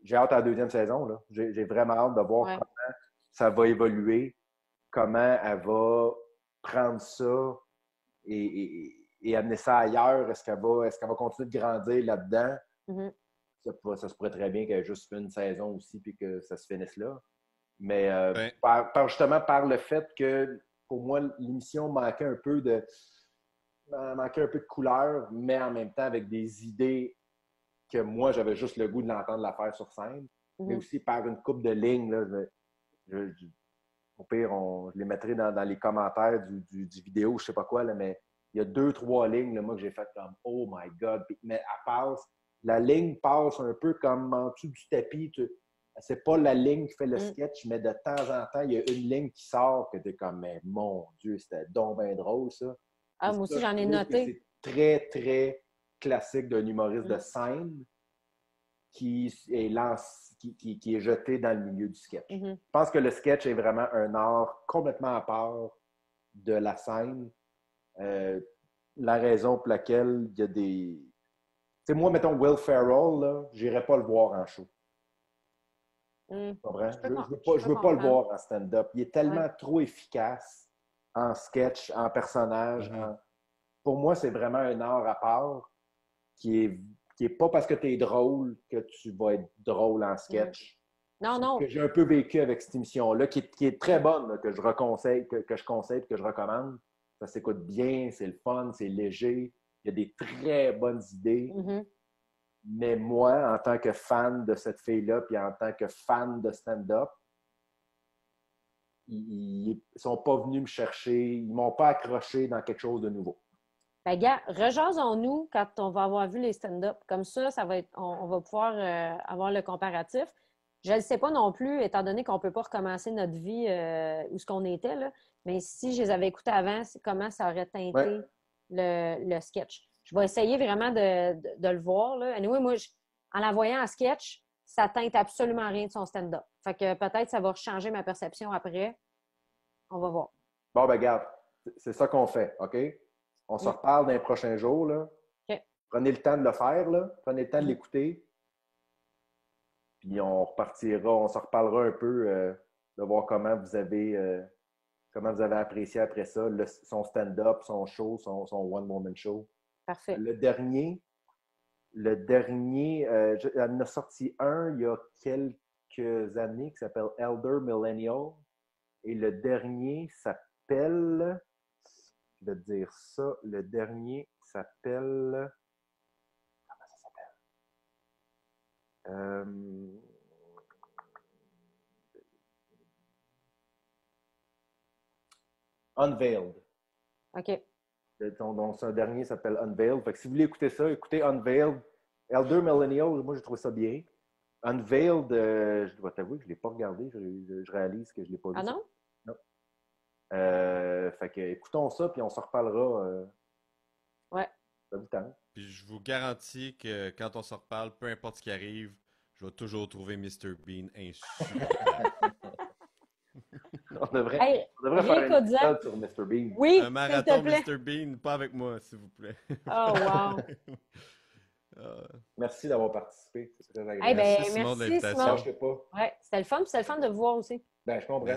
j'ai hâte à la deuxième saison. Là. J'ai vraiment hâte de voir comment ça va évoluer, comment elle va prendre ça et amener ça ailleurs. Est-ce qu'elle va continuer de grandir là-dedans? Ça se pourrait très bien qu'elle ait juste fait une saison aussi puis que ça se finisse là. Mais justement par le fait que pour moi, l'émission manquait un peu de couleur, mais en même temps avec des idées que moi, j'avais juste le goût de l'entendre la faire sur scène. Mais aussi par une coupe de lignes. Là, au pire, je les mettrai dans les commentaires du vidéo, je sais pas quoi, là, mais il y a 2-3 lignes, là, moi, que j'ai fait comme « Oh my God! » Mais la ligne passe un peu comme en dessous du tapis. C'est pas la ligne qui fait le sketch, mais de temps en temps, il y a une ligne qui sort que t'es comme « Mais mon Dieu, c'était donc bien drôle, ça! » Ah, moi aussi, j'en ai noté. C'est très, très classique d'un humoriste de scène qui est jeté dans le milieu du sketch. Je pense que le sketch est vraiment un art complètement à part de la scène. La raison pour laquelle il y a des... Tu sais, moi, mettons, Will Ferrell, là, j'irais pas le voir en show. Tu comprends? Je veux pas le voir en stand-up. Il est tellement trop efficace en sketch, en personnage. Pour moi, c'est vraiment un art à part qui est pas parce que tu es drôle que tu vas être drôle en sketch. Non. Que j'ai un peu vécu avec cette émission-là, qui est très bonne, là, que je conseille, que je recommande. Ça s'écoute bien, c'est le fun, c'est léger. Il y a des très bonnes idées. Mais moi, en tant que fan de cette fille-là, puis en tant que fan de stand-up, ils sont pas venus me chercher, ils m'ont pas accroché dans quelque chose de nouveau. Ben, gars, rejasons-nous quand on va avoir vu les stand-up. Comme ça va être, on va pouvoir avoir le comparatif. Je ne sais pas non plus, étant donné qu'on ne peut pas recommencer notre vie où ce qu'on était, là, mais si je les avais écoutés avant, comment ça aurait teinté le sketch. Je vais essayer vraiment de le voir. Là. Anyway, moi, en la voyant en sketch, ça teinte absolument rien de son stand-up. Fait que peut-être ça va changer ma perception après. On va voir. Bon, ben regarde, c'est ça qu'on fait, OK? On se reparle dans les prochains jours. Là. Okay. Prenez le temps de le faire. Là. Prenez le temps de l'écouter. Puis on se reparlera un peu de voir comment vous avez apprécié après ça son stand-up, son show, son one-woman show. Parfait. Le dernier, elle en a sorti un il y a quelques années qui s'appelle Elder Millennial. Et le dernier s'appelle... Je vais te dire ça. Le dernier s'appelle... Comment ça s'appelle? Unveiled. OK. Donc, son dernier s'appelle Unveiled. Fait que si vous voulez écouter ça, écoutez Unveiled. Elder Millennial, moi, j'ai trouvé ça bien. Unveiled, je dois t'avouer que je ne l'ai pas regardé. Je réalise que je ne l'ai pas vu. Ah non? Non. Fait que écoutons ça, puis on se reparlera. Ouais. Ça vous tente. Puis je vous garantis que quand on se reparle, peu importe ce qui arrive, je vais toujours trouver Mr. Bean insupportable. On devrait faire un épisode sur Mr. Bean. Oui, un marathon Mr. Bean, pas avec moi, s'il vous plaît. Oh, wow. Merci d'avoir participé. C'est très agréable. Hey, ben, merci Simon de l'invitation. Ouais, c'était le fun de vous voir aussi. Ben, je comprends.